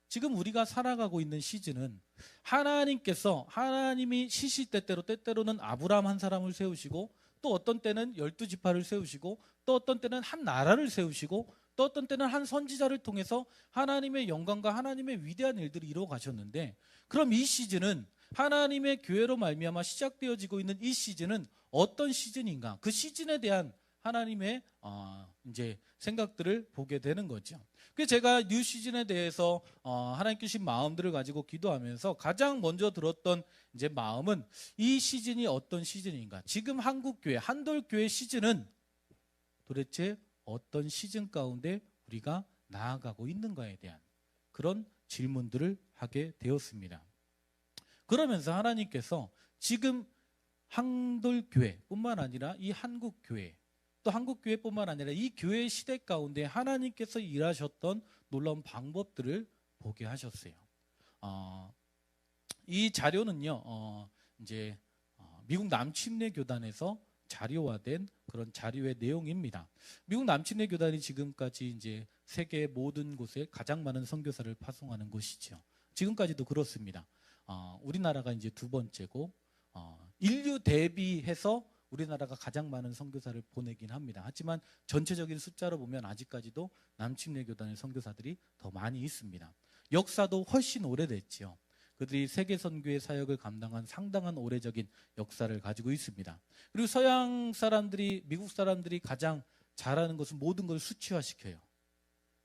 지금 우리가 살아가고 있는 시즌은 하나님께서 하나님이 시시때때로 때때로는 아브라함 한 사람을 세우시고, 또 어떤 때는 12지파를 세우시고, 또 어떤 때는 한 나라를 세우시고, 또 어떤 때는 한 선지자를 통해서 하나님의 영광과 하나님의 위대한 일들을 이루어 가셨는데, 그럼 이 시즌은 하나님의 교회로 말미암아 시작되어지고 있는 이 시즌은 어떤 시즌인가? 그 시즌에 대한 하나님의 이제 생각들을 보게 되는 거죠. 그래서 제가 뉴 시즌에 대해서 하나님께 주신 마음들을 가지고 기도하면서 가장 먼저 들었던 이제 마음은 이 시즌이 어떤 시즌인가? 지금 한국교회, 한돌교회 시즌은 도대체 어떤 시즌 가운데 우리가 나아가고 있는가에 대한 그런 질문들을 하게 되었습니다. 그러면서 하나님께서 지금 한돌교회뿐만 아니라 이 한국교회, 또 한국교회뿐만 아니라 이 교회 시대 가운데 하나님께서 일하셨던 놀라운 방법들을 보게 하셨어요. 이 자료는요, 이제 미국 남침례 교단에서 자료화된 그런 자료의 내용입니다. 미국 남침례 교단이 지금까지 이제 세계 모든 곳에 가장 많은 선교사를 파송하는 곳이죠. 지금까지도 그렇습니다. 우리나라가 이제 두 번째고, 인류 대비해서 우리나라가 가장 많은 선교사를 보내긴 합니다. 하지만 전체적인 숫자로 보면 아직까지도 남침례 교단의 선교사들이 더 많이 있습니다. 역사도 훨씬 오래됐지요. 그들이 세계 선교의 사역을 감당한 상당한 오래적인 역사를 가지고 있습니다. 그리고 서양 사람들이, 미국 사람들이 가장 잘하는 것은 모든 걸 수치화시켜요.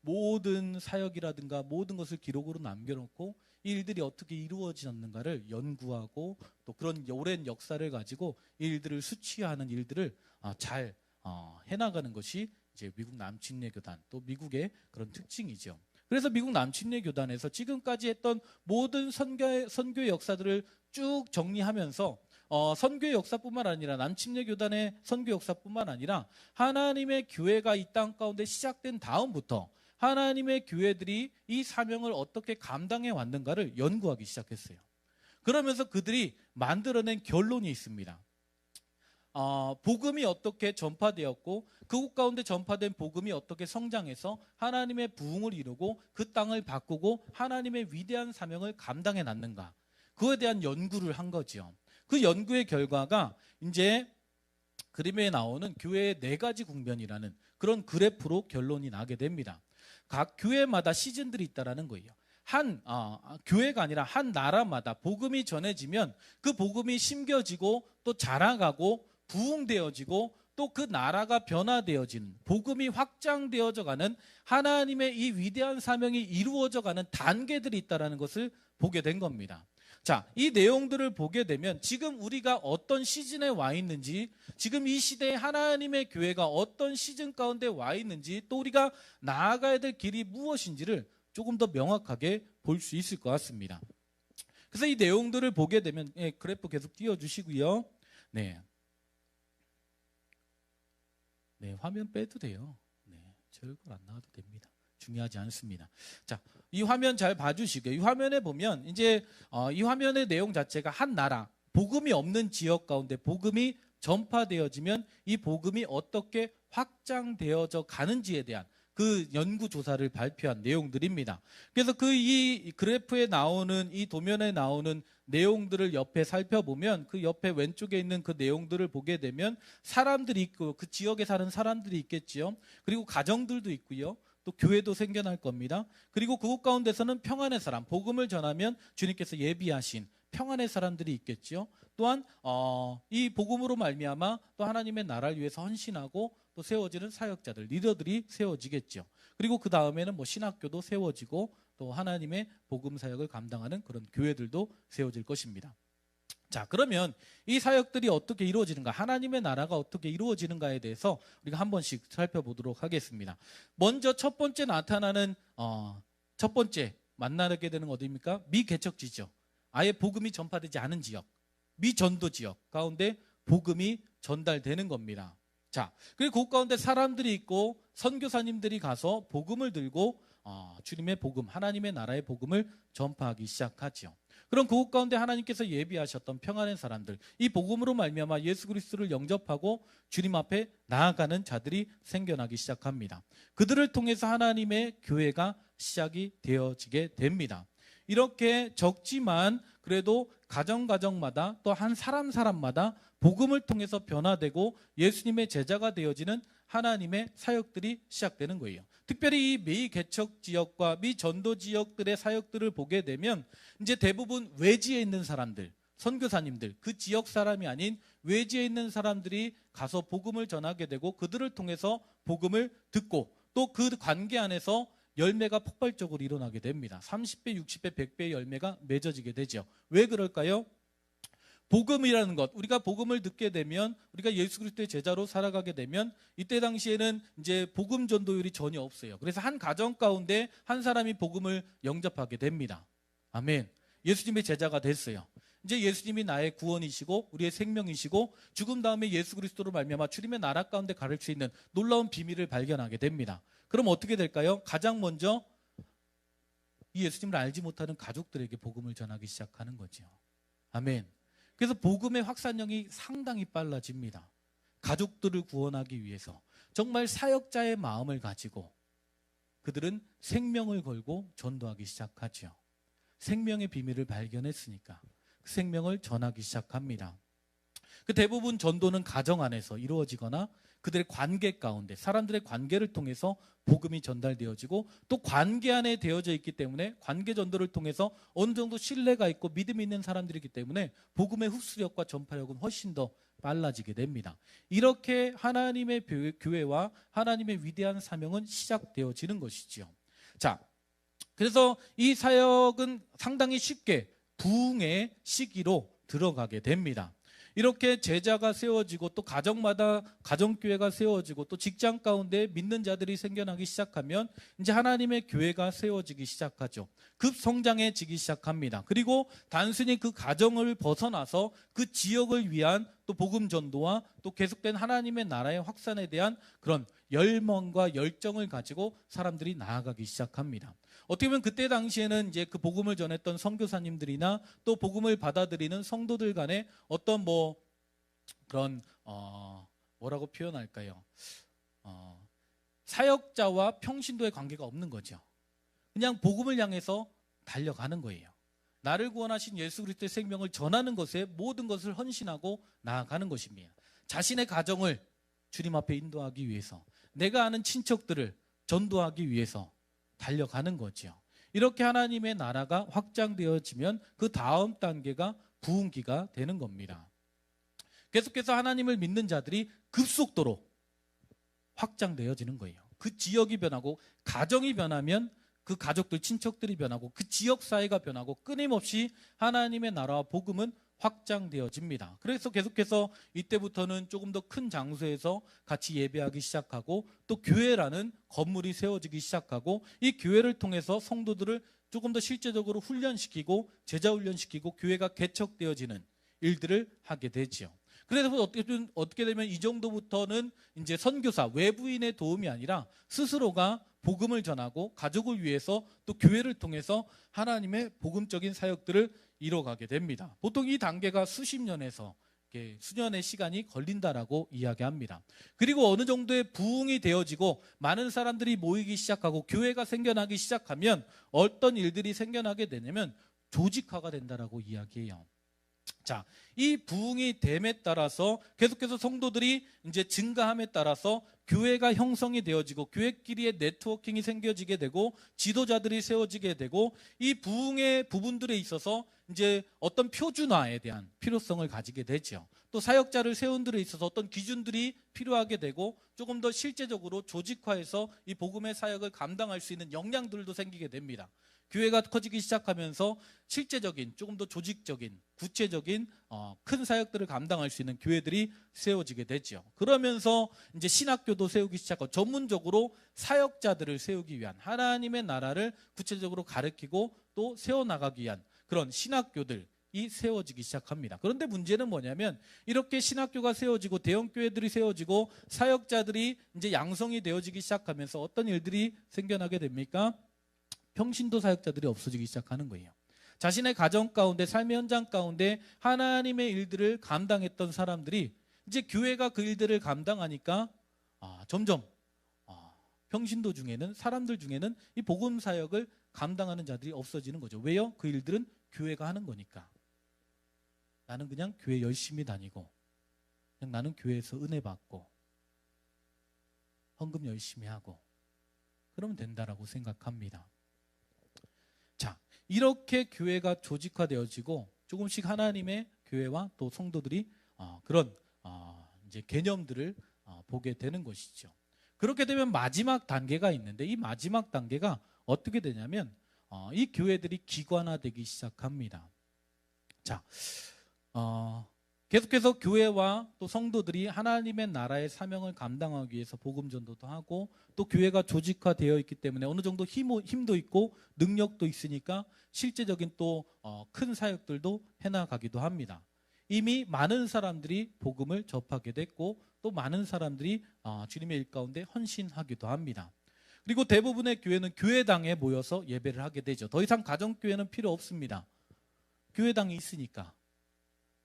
모든 사역이라든가 모든 것을 기록으로 남겨놓고 이 일들이 어떻게 이루어졌는가를 연구하고, 또 그런 오랜 역사를 가지고 이 일들을 수치화하는 일들을 잘 해나가는 것이 이제 미국 남침례 교단, 또 미국의 그런 특징이죠. 그래서 미국 남침례 교단에서 지금까지 했던 모든 선교의 역사들을 쭉 정리하면서 선교의 역사뿐만 아니라 남침례 교단의 선교 역사뿐만 아니라 하나님의 교회가 이 땅 가운데 시작된 다음부터 하나님의 교회들이 이 사명을 어떻게 감당해 왔는가를 연구하기 시작했어요. 그러면서 그들이 만들어낸 결론이 있습니다. 복음이 어떻게 전파되었고, 그곳 가운데 전파된 복음이 어떻게 성장해서 하나님의 부흥을 이루고 그 땅을 바꾸고 하나님의 위대한 사명을 감당해 놨는가, 그거에 대한 연구를 한 거죠. 그 연구의 결과가 이제 그림에 나오는 교회의 4가지 국면이라는 그런 그래프로 결론이 나게 됩니다. 각 교회마다 시즌들이 있다라는 거예요. 교회가 아니라 한 나라마다 복음이 전해지면 그 복음이 심겨지고 또 자라가고 부흥되어지고 또 그 나라가 변화되어지는, 복음이 확장되어져 가는 하나님의 이 위대한 사명이 이루어져 가는 단계들이 있다라는 것을 보게 된 겁니다. 자, 이 내용들을 보게 되면 지금 우리가 어떤 시즌에 와 있는지, 지금 이 시대에 하나님의 교회가 어떤 시즌 가운데 와 있는지, 또 우리가 나아가야 될 길이 무엇인지를 조금 더 명확하게 볼 수 있을 것 같습니다. 그래서 이 내용들을 보게 되면, 그래프 계속 띄워주시고요. 네, 화면 빼도 돼요. 절걸 안 나와도 됩니다. 중요하지 않습니다. 자, 이 화면 잘 봐주시고요. 이 화면에 보면 이제 이 화면의 내용 자체가 한 나라, 복음이 없는 지역 가운데 복음이 전파되어지면 이 복음이 어떻게 확장되어져 가는지에 대한 그 연구조사를 발표한 내용들입니다. 그래서 이 그래프에 나오는 이 도면에 나오는 내용들을 옆에 살펴보면 그 옆에 왼쪽에 있는 그 내용들을 보게 되면 사람들이 있고 그 지역에 사는 사람들이 있겠지요. 그리고 가정들도 있고요. 또 교회도 생겨날 겁니다. 그리고 그곳 가운데서는 평안의 사람, 복음을 전하면 주님께서 예비하신 평안의 사람들이 있겠죠. 또한 이 복음으로 말미암아 또 하나님의 나라를 위해서 헌신하고 또 세워지는 사역자들, 리더들이 세워지겠죠. 그리고 그 다음에는 뭐 신학교도 세워지고 또 하나님의 복음 사역을 감당하는 그런 교회들도 세워질 것입니다. 자, 그러면 이 사역들이 어떻게 이루어지는가, 하나님의 나라가 어떻게 이루어지는가에 대해서 우리가 한 번씩 살펴보도록 하겠습니다. 먼저 첫 번째 나타나는 첫 번째 만나게 되는 어디입니까? 미개척지죠. 아예 복음이 전파되지 않은 지역, 미전도 지역 가운데 복음이 전달되는 겁니다. 자, 그리고 그 가운데 사람들이 있고 선교사님들이 가서 복음을 들고 주님의 복음, 하나님의 나라의 복음을 전파하기 시작하죠. 그럼 그곳 가운데 하나님께서 예비하셨던 평안의 사람들, 이 복음으로 말미암아 예수 그리스도를 영접하고 주님 앞에 나아가는 자들이 생겨나기 시작합니다. 그들을 통해서 하나님의 교회가 시작이 되어지게 됩니다. 이렇게 적지만 그래도 가정마다 또 한 사람마다 복음을 통해서 변화되고 예수님의 제자가 되어지는 하나님의 사역들이 시작되는 거예요. 특별히 이 미개척 지역과 미전도 지역들의 사역들을 보게 되면 이제 대부분 외지에 있는 사람들, 선교사님들, 그 지역 사람이 아닌 외지에 있는 사람들이 가서 복음을 전하게 되고 그들을 통해서 복음을 듣고 또 그 관계 안에서 열매가 폭발적으로 일어나게 됩니다. 30배, 60배, 100배의 열매가 맺어지게 되죠. 왜 그럴까요? 복음이라는 것, 우리가 복음을 듣게 되면, 우리가 예수 그리스도의 제자로 살아가게 되면 이때 당시에는 이제 복음 전도율이 전혀 없어요. 그래서 한 가정 가운데 한 사람이 복음을 영접하게 됩니다. 아멘. 예수님의 제자가 됐어요. 이제 예수님이 나의 구원이시고 우리의 생명이시고 죽음 다음에 예수 그리스도로 말미암아 주님의 나라 가운데 가를 수 있는 놀라운 비밀을 발견하게 됩니다. 그럼 어떻게 될까요? 가장 먼저 이 예수님을 알지 못하는 가족들에게 복음을 전하기 시작하는 거죠. 아멘. 그래서 복음의 확산력이 상당히 빨라집니다. 가족들을 구원하기 위해서 정말 사역자의 마음을 가지고 그들은 생명을 걸고 전도하기 시작하죠. 생명의 비밀을 발견했으니까 그 생명을 전하기 시작합니다. 그 대부분 전도는 가정 안에서 이루어지거나 그들의 관계 가운데 사람들의 관계를 통해서 복음이 전달되어지고 또 관계 안에 되어져 있기 때문에 관계 전도를 통해서 어느 정도 신뢰가 있고 믿음이 있는 사람들이기 때문에 복음의 흡수력과 전파력은 훨씬 더 빨라지게 됩니다. 이렇게 하나님의 교회와 하나님의 위대한 사명은 시작되어지는 것이지요. 자, 그래서 이 사역은 상당히 쉽게 부흥의 시기로 들어가게 됩니다. 이렇게 제자가 세워지고 또 가정마다 가정교회가 세워지고 또 직장 가운데 믿는 자들이 생겨나기 시작하면 이제 하나님의 교회가 세워지기 시작하죠. 급성장해지기 시작합니다. 그리고 단순히 그 가정을 벗어나서 그 지역을 위한 또 복음 전도와 또 계속된 하나님의 나라의 확산에 대한 그런 열망과 열정을 가지고 사람들이 나아가기 시작합니다. 어떻게 보면 그때 당시에는 이제 그 복음을 전했던 선교사님들이나 또 복음을 받아들이는 성도들 간에 어떤 뭐 그런 뭐라고 표현할까요? 사역자와 평신도의 관계가 없는 거죠. 그냥 복음을 향해서 달려가는 거예요. 나를 구원하신 예수 그리스도의 생명을 전하는 것에 모든 것을 헌신하고 나아가는 것입니다. 자신의 가정을 주님 앞에 인도하기 위해서, 내가 아는 친척들을 전도하기 위해서 달려가는 거죠. 이렇게 하나님의 나라가 확장되어지면 그 다음 단계가 부흥기가 되는 겁니다. 계속해서 하나님을 믿는 자들이 급속도로 확장되어지는 거예요. 그 지역이 변하고 가정이 변하면 그 가족들, 친척들이 변하고 그 지역 사회가 변하고 끊임없이 하나님의 나라와 복음은 확장되어집니다. 그래서 계속해서 이때부터는 조금 더 큰 장소에서 같이 예배하기 시작하고 또 교회라는 건물이 세워지기 시작하고 이 교회를 통해서 성도들을 조금 더 실제적으로 훈련시키고 제자 훈련시키고 교회가 개척되어지는 일들을 하게 되지요. 그래서 어떻게 되면 이 정도부터는 이제 선교사, 외부인의 도움이 아니라 스스로가 복음을 전하고 가족을 위해서 또 교회를 통해서 하나님의 복음적인 사역들을 이뤄가게 됩니다. 보통 이 단계가 수십 년에서 이렇게 수년의 시간이 걸린다라고 이야기합니다. 그리고 어느 정도의 부흥이 되어지고 많은 사람들이 모이기 시작하고 교회가 생겨나기 시작하면 어떤 일들이 생겨나게 되냐면 조직화가 된다라고 이야기해요. 자, 이 부흥이 됨에 따라서 계속해서 성도들이 이제 증가함에 따라서 교회가 형성이 되어지고 교회끼리의 네트워킹이 생겨지게 되고 지도자들이 세워지게 되고 이 부흥의 부분들에 있어서 이제 어떤 표준화에 대한 필요성을 가지게 되죠. 또 사역자를 세운 들에 있어서 어떤 기준들이 필요하게 되고 조금 더 실제적으로 조직화해서 이 복음의 사역을 감당할 수 있는 역량들도 생기게 됩니다. 교회가 커지기 시작하면서 실제적인 조금 더 조직적인 구체적인 큰 사역들을 감당할 수 있는 교회들이 세워지게 되죠. 그러면서 이제 신학교도 세우기 시작하고 전문적으로 사역자들을 세우기 위한 하나님의 나라를 구체적으로 가르치고 또 세워나가기 위한 그런 신학교들이 세워지기 시작합니다. 그런데 문제는 뭐냐면 이렇게 신학교가 세워지고 대형교회들이 세워지고 사역자들이 이제 양성이 되어지기 시작하면서 어떤 일들이 생겨나게 됩니까? 평신도 사역자들이 없어지기 시작하는 거예요. 자신의 가정 가운데 삶의 현장 가운데 하나님의 일들을 감당했던 사람들이 이제 교회가 그 일들을 감당하니까 점점 평신도 중에는 사람들 중에는 이 복음 사역을 감당하는 자들이 없어지는 거죠. 왜요? 그 일들은 교회가 하는 거니까. 나는 그냥 교회 열심히 다니고 그냥 나는 교회에서 은혜 받고 헌금 열심히 하고 그러면 된다라고 생각합니다. 자, 이렇게 교회가 조직화되어지고 조금씩 하나님의 교회와 또 성도들이 그런 이제 개념들을 보게 되는 것이죠. 그렇게 되면 마지막 단계가 있는데 이 마지막 단계가 어떻게 되냐면 이 교회들이 기관화되기 시작합니다. 자, 계속해서 교회와 또 성도들이 하나님의 나라의 사명을 감당하기 위해서 복음 전도도 하고 또 교회가 조직화되어 있기 때문에 어느 정도 힘도 있고 능력도 있으니까 실제적인 또 큰 사역들도 해나가기도 합니다. 이미 많은 사람들이 복음을 접하게 됐고 또 많은 사람들이 주님의 일 가운데 헌신하기도 합니다. 그리고 대부분의 교회는 교회당에 모여서 예배를 하게 되죠. 더 이상 가정교회는 필요 없습니다. 교회당이 있으니까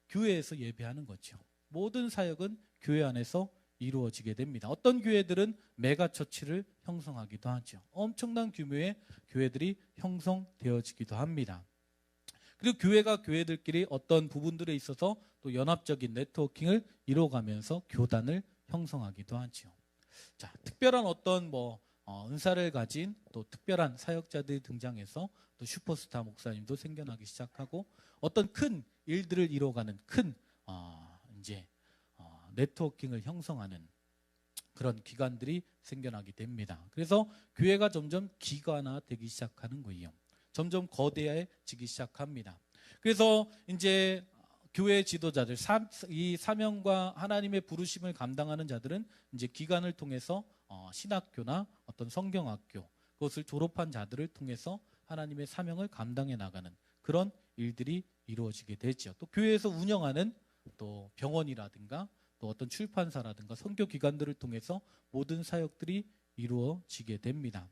교회에서 예배하는 거죠. 모든 사역은 교회 안에서 이루어지게 됩니다. 어떤 교회들은 메가처치를 형성하기도 하죠. 엄청난 규모의 교회들이 형성되어지기도 합니다. 그리고 교회가 교회들끼리 어떤 부분들에 있어서 또 연합적인 네트워킹을 이루어가면서 교단을 형성하기도 하죠. 자, 특별한 어떤 은사를 가진 또 특별한 사역자들이 등장해서 또 슈퍼스타 목사님도 생겨나기 시작하고 어떤 큰 일들을 이루어가는 큰 네트워킹을 형성하는 그런 기관들이 생겨나게 됩니다. 그래서 교회가 점점 기관화되기 시작하는 거예요. 점점 거대해지기 시작합니다. 그래서 이제 교회 지도자들, 이 사명과 하나님의 부르심을 감당하는 자들은 이제 기관을 통해서 신학교나 어떤 성경학교, 그것을 졸업한 자들을 통해서 하나님의 사명을 감당해 나가는 그런 일들이 이루어지게 되죠. 또 교회에서 운영하는 또 병원이라든가 또 어떤 출판사라든가 선교기관들을 통해서 모든 사역들이 이루어지게 됩니다.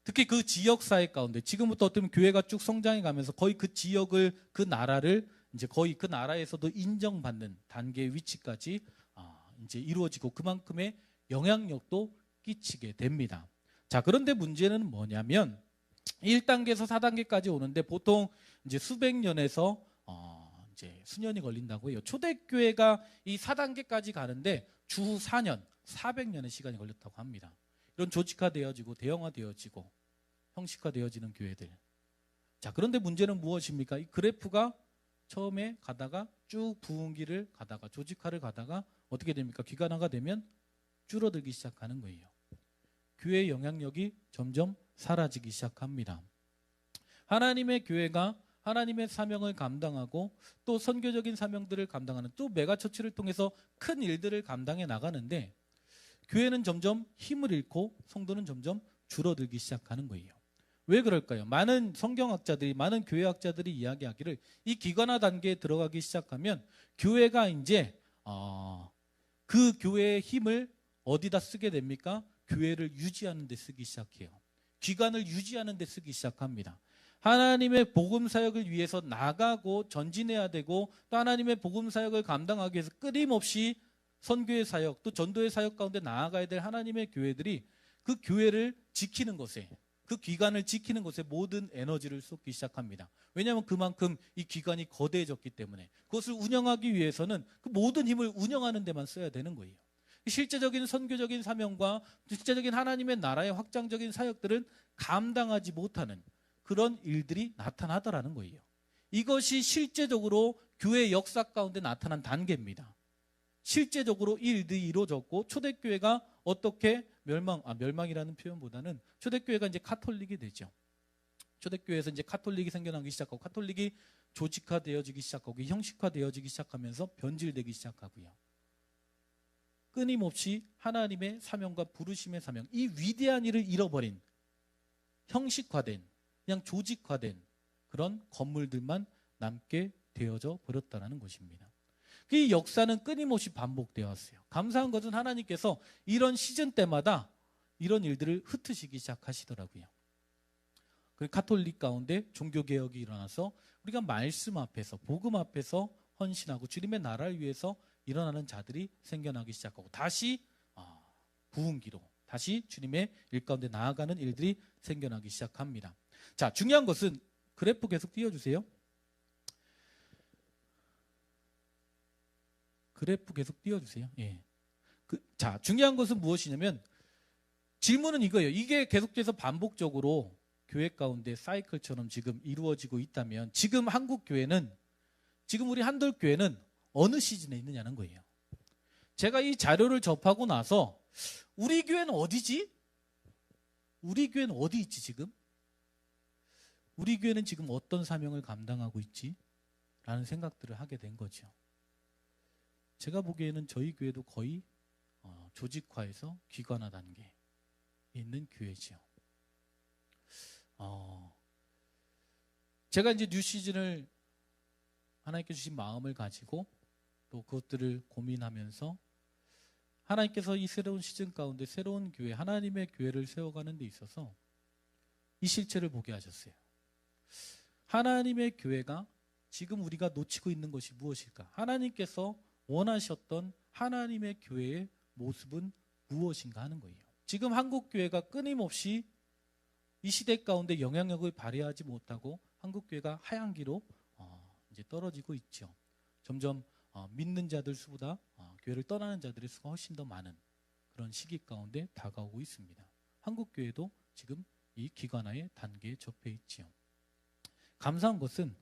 특히 그 지역사회 가운데 지금부터 어떤 교회가 쭉 성장해 가면서 거의 그 지역을 그 나라를 이제 거의 그 나라에서도 인정받는 단계의 위치까지 이제 이루어지고 그만큼의 영향력도 끼치게 됩니다. 자, 그런데 문제는 뭐냐면 1단계에서 4단계까지 오는데 보통 이제 수백 년에서 이제 수년이 걸린다고 해요. 초대교회가 이 4단계까지 가는데 주 4년, 400년의 시간이 걸렸다고 합니다. 이런 조직화되어지고 대형화되어지고 형식화되어지는 교회들. 자, 그런데 문제는 무엇입니까? 이 그래프가 처음에 가다가 쭉 부흥기를 가다가 조직화를 가다가 어떻게 됩니까? 기관화가 되면 줄어들기 시작하는 거예요. 교회의 영향력이 점점 사라지기 시작합니다. 하나님의 교회가 하나님의 사명을 감당하고 또 선교적인 사명들을 감당하는 또 메가처치를 통해서 큰 일들을 감당해 나가는데 교회는 점점 힘을 잃고 성도는 점점 줄어들기 시작하는 거예요. 왜 그럴까요? 많은 성경학자들이, 많은 교회학자들이 이야기하기를 이 기관화 단계에 들어가기 시작하면 교회가 이제 그 교회의 힘을 어디다 쓰게 됩니까? 교회를 유지하는 데 쓰기 시작해요. 기관을 유지하는 데 쓰기 시작합니다. 하나님의 복음 사역을 위해서 나가고 전진해야 되고 또 하나님의 복음 사역을 감당하기 위해서 끊임없이 선교의 사역 또 전도의 사역 가운데 나아가야 될 하나님의 교회들이 그 교회를 지키는 것에 그 기관을 지키는 것에 모든 에너지를 쏟기 시작합니다. 왜냐하면 그만큼 이 기관이 거대해졌기 때문에 그것을 운영하기 위해서는 그 모든 힘을 운영하는 데만 써야 되는 거예요. 실제적인 선교적인 사명과 실제적인 하나님의 나라의 확장적인 사역들은 감당하지 못하는 그런 일들이 나타나더라는 거예요. 이것이 실제적으로 교회 역사 가운데 나타난 단계입니다. 실제적으로 이 일들이 이루어졌고 초대교회가 어떻게 멸망이라는 표현보다는 초대교회가 이제 카톨릭이 되죠. 초대교회에서 이제 카톨릭이 생겨나기 시작하고 카톨릭이 조직화되어지기 시작하고 형식화되어지기 시작하면서 변질되기 시작하고요. 끊임없이 하나님의 사명과 부르심의 사명, 이 위대한 일을 잃어버린 형식화된 그냥 조직화된 그런 건물들만 남게 되어져 버렸다는 것입니다. 이 역사는 끊임없이 반복되어 왔어요. 감사한 것은 하나님께서 이런 시즌 때마다 이런 일들을 흩으시기 시작하시더라고요. 카톨릭 가운데 종교개혁이 일어나서 우리가 말씀 앞에서 복음 앞에서 헌신하고 주님의 나라를 위해서 일어나는 자들이 생겨나기 시작하고 다시 부흥기로 다시 주님의 일 가운데 나아가는 일들이 생겨나기 시작합니다. 자, 중요한 것은 그래프 계속 띄워주세요. 그래프 계속 띄워주세요. 예. 자, 중요한 것은 무엇이냐면 질문은 이거예요. 이게 계속해서 반복적으로 교회 가운데 사이클처럼 지금 이루어지고 있다면 지금 한국 교회는 지금 우리 한돌교회는 어느 시즌에 있느냐는 거예요. 제가 이 자료를 접하고 나서 우리 교회는 어디지? 우리 교회는 어디 있지 지금? 우리 교회는 지금 어떤 사명을 감당하고 있지? 라는 생각들을 하게 된 거죠. 제가 보기에는 저희 교회도 거의 조직화해서 기관화 단계에 있는 교회죠. 제가 이제 뉴 시즌을 하나님께 주신 마음을 가지고 또 그것들을 고민하면서 하나님께서 이 새로운 시즌 가운데 새로운 교회, 하나님의 교회를 세워가는 데 있어서 이 실체를 보게 하셨어요. 하나님의 교회가 지금 우리가 놓치고 있는 것이 무엇일까? 하나님께서 원하셨던 하나님의 교회의 모습은 무엇인가 하는 거예요. 지금 한국 교회가 끊임없이 이 시대 가운데 영향력을 발휘하지 못하고 한국 교회가 하향기로 이제 떨어지고 있죠. 점점 믿는 자들 수보다 교회를 떠나는 자들의 수가 훨씬 더 많은 그런 시기 가운데 다가오고 있습니다. 한국 교회도 지금 이 기관화의 단계에 접해 있지요. 감사한 것은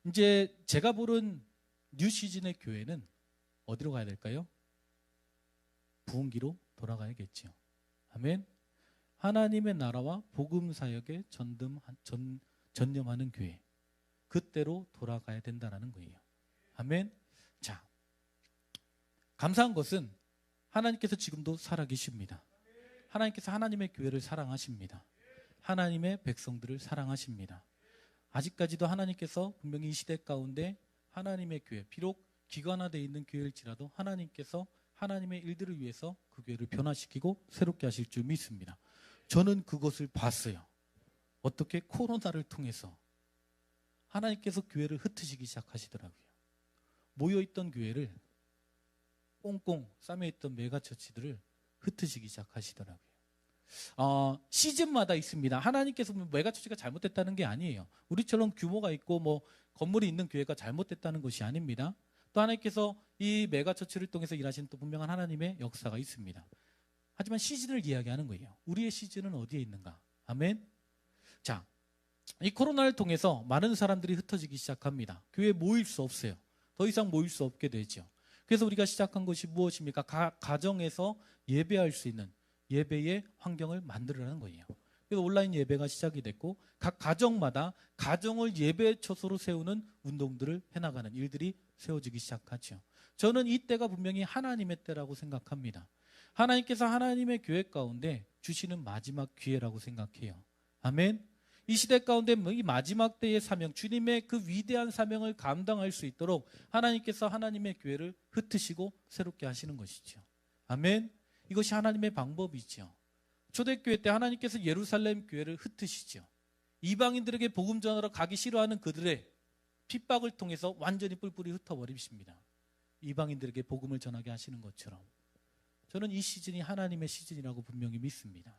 이제 제가 부른 뉴 시즌의 교회는 어디로 가야 될까요? 부흥기로 돌아가야겠지요. 아멘. 하나님의 나라와 복음 사역에 전념하는 교회. 그때로 돌아가야 된다는 거예요. 아멘. 자, 감사한 것은 하나님께서 지금도 살아계십니다. 하나님께서 하나님의 교회를 사랑하십니다. 하나님의 백성들을 사랑하십니다. 아직까지도 하나님께서 분명히 이 시대 가운데 하나님의 교회, 비록 기관화되어 있는 교회일지라도 하나님께서 하나님의 일들을 위해서 그 교회를 변화시키고 새롭게 하실 줄 믿습니다. 저는 그것을 봤어요. 어떻게 코로나를 통해서 하나님께서 교회를 흩으시기 시작하시더라고요. 모여있던 교회를 꽁꽁 싸매있던 메가처치들을 흩으시기 시작하시더라고요. 시즌마다 있습니다. 하나님께서 메가처치가 잘못됐다는 게 아니에요. 우리처럼 규모가 있고 뭐 건물이 있는 교회가 잘못됐다는 것이 아닙니다. 또 하나님께서 이 메가처치를 통해서 일하시는 또 분명한 하나님의 역사가 있습니다. 하지만 시즌을 이야기하는 거예요. 우리의 시즌은 어디에 있는가? 아멘. 자, 이 코로나를 통해서 많은 사람들이 흩어지기 시작합니다. 교회에 모일 수 없어요. 더 이상 모일 수 없게 되죠. 그래서 우리가 시작한 것이 무엇입니까? 가정에서 예배할 수 있는 예배의 환경을 만들으라는 거예요. 그래서 온라인 예배가 시작이 됐고 각 가정마다 가정을 예배 처소로 세우는 운동들을 해나가는 일들이 세워지기 시작하죠. 저는 이 때가 분명히 하나님의 때라고 생각합니다. 하나님께서 하나님의 교회 가운데 주시는 마지막 기회라고 생각해요. 아멘. 이 시대 가운데 이 마지막 때의 사명, 주님의 그 위대한 사명을 감당할 수 있도록 하나님께서 하나님의 교회를 흩으시고 새롭게 하시는 것이죠. 아멘. 이것이 하나님의 방법이죠. 초대교회 때 하나님께서 예루살렘 교회를 흩으시죠. 이방인들에게 복음 전하러 가기 싫어하는 그들의 핍박을 통해서 완전히 뿔뿔이 흩어버리십니다. 이방인들에게 복음을 전하게 하시는 것처럼 저는 이 시즌이 하나님의 시즌이라고 분명히 믿습니다.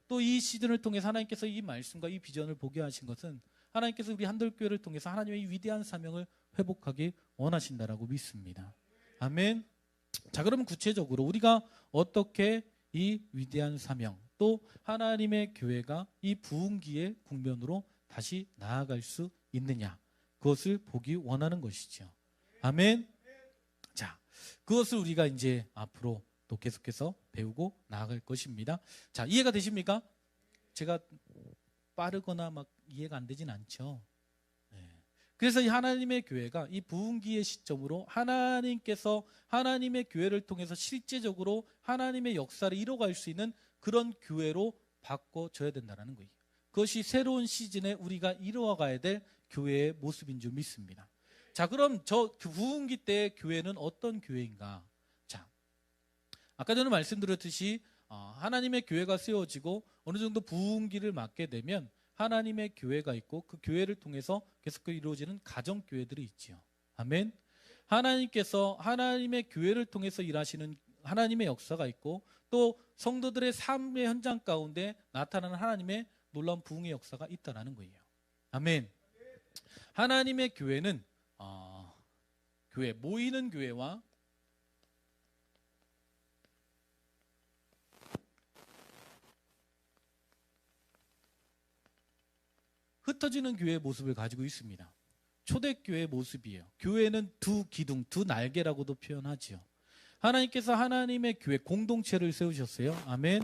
또 이 시즌을 통해서 하나님께서 이 말씀과 이 비전을 보게 하신 것은 하나님께서 우리 한돌교회를 통해서 하나님의 위대한 사명을 회복하기 원하신다라고 믿습니다. 아멘. 자, 그러면 구체적으로 우리가 어떻게 이 위대한 사명 또 하나님의 교회가 이 부흥기의 국면으로 다시 나아갈 수 있느냐, 그것을 보기 원하는 것이죠. 아멘. 자, 그것을 우리가 이제 앞으로 또 계속해서 배우고 나아갈 것입니다. 자, 이해가 되십니까? 제가 빠르거나 막 이해가 안 되진 않죠. 네. 그래서 이 하나님의 교회가 이 부흥기의 시점으로 하나님께서 하나님의 교회를 통해서 실제적으로 하나님의 역사를 이뤄갈 수 있는 그런 교회로 바꿔줘야 된다는 거예요. 그것이 새로운 시즌에 우리가 이루어가야 될 교회의 모습인 줄 믿습니다. 자, 그럼 저 부흥기 때의 교회는 어떤 교회인가? 자, 아까 전에 말씀드렸듯이 하나님의 교회가 세워지고 어느 정도 부흥기를 맞게 되면 하나님의 교회가 있고 그 교회를 통해서 계속 이루어지는 가정교회들이 있지요. 아멘. 하나님께서 하나님의 교회를 통해서 일하시는 하나님의 역사가 있고 또 성도들의 삶의 현장 가운데 나타나는 하나님의 놀라운 부흥의 역사가 있다는 거예요. 아멘. 하나님의 교회는 교회, 모이는 교회와 흩어지는 교회의 모습을 가지고 있습니다. 초대교회의 모습이에요. 교회는 두 기둥, 두 날개라고도 표현하지요. 하나님께서 하나님의 교회 공동체를 세우셨어요. 아멘.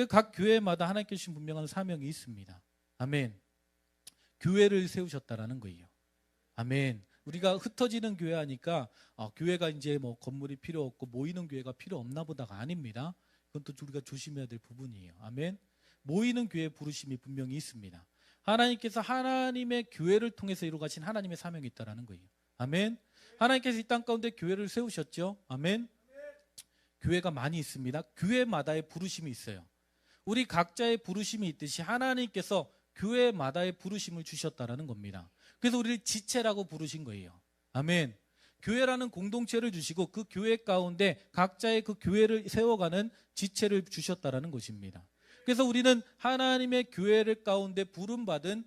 각 교회마다 하나님께서 주신 분명한 사명이 있습니다. 아멘. 교회를 세우셨다라는 거예요. 아멘. 우리가 흩어지는 교회 하니까 교회가 이제 뭐 건물이 필요 없고 모이는 교회가 필요 없나 보다가 아닙니다. 그건 또 우리가 조심해야 될 부분이에요. 아멘. 모이는 교회의 부르심이 분명히 있습니다. 하나님께서 하나님의 교회를 통해서 이루어가신 하나님의 사명이 있다라는 거예요. 아멘. 하나님께서 이 땅 가운데 교회를 세우셨죠. 아멘. 교회가 많이 있습니다. 교회마다의 부르심이 있어요. 우리 각자의 부르심이 있듯이 하나님께서 교회마다의 부르심을 주셨다라는 겁니다. 그래서 우리를 지체라고 부르신 거예요. 아멘. 교회라는 공동체를 주시고 그 교회 가운데 각자의 그 교회를 세워가는 지체를 주셨다라는 것입니다. 그래서 우리는 하나님의 교회를 가운데 부름받은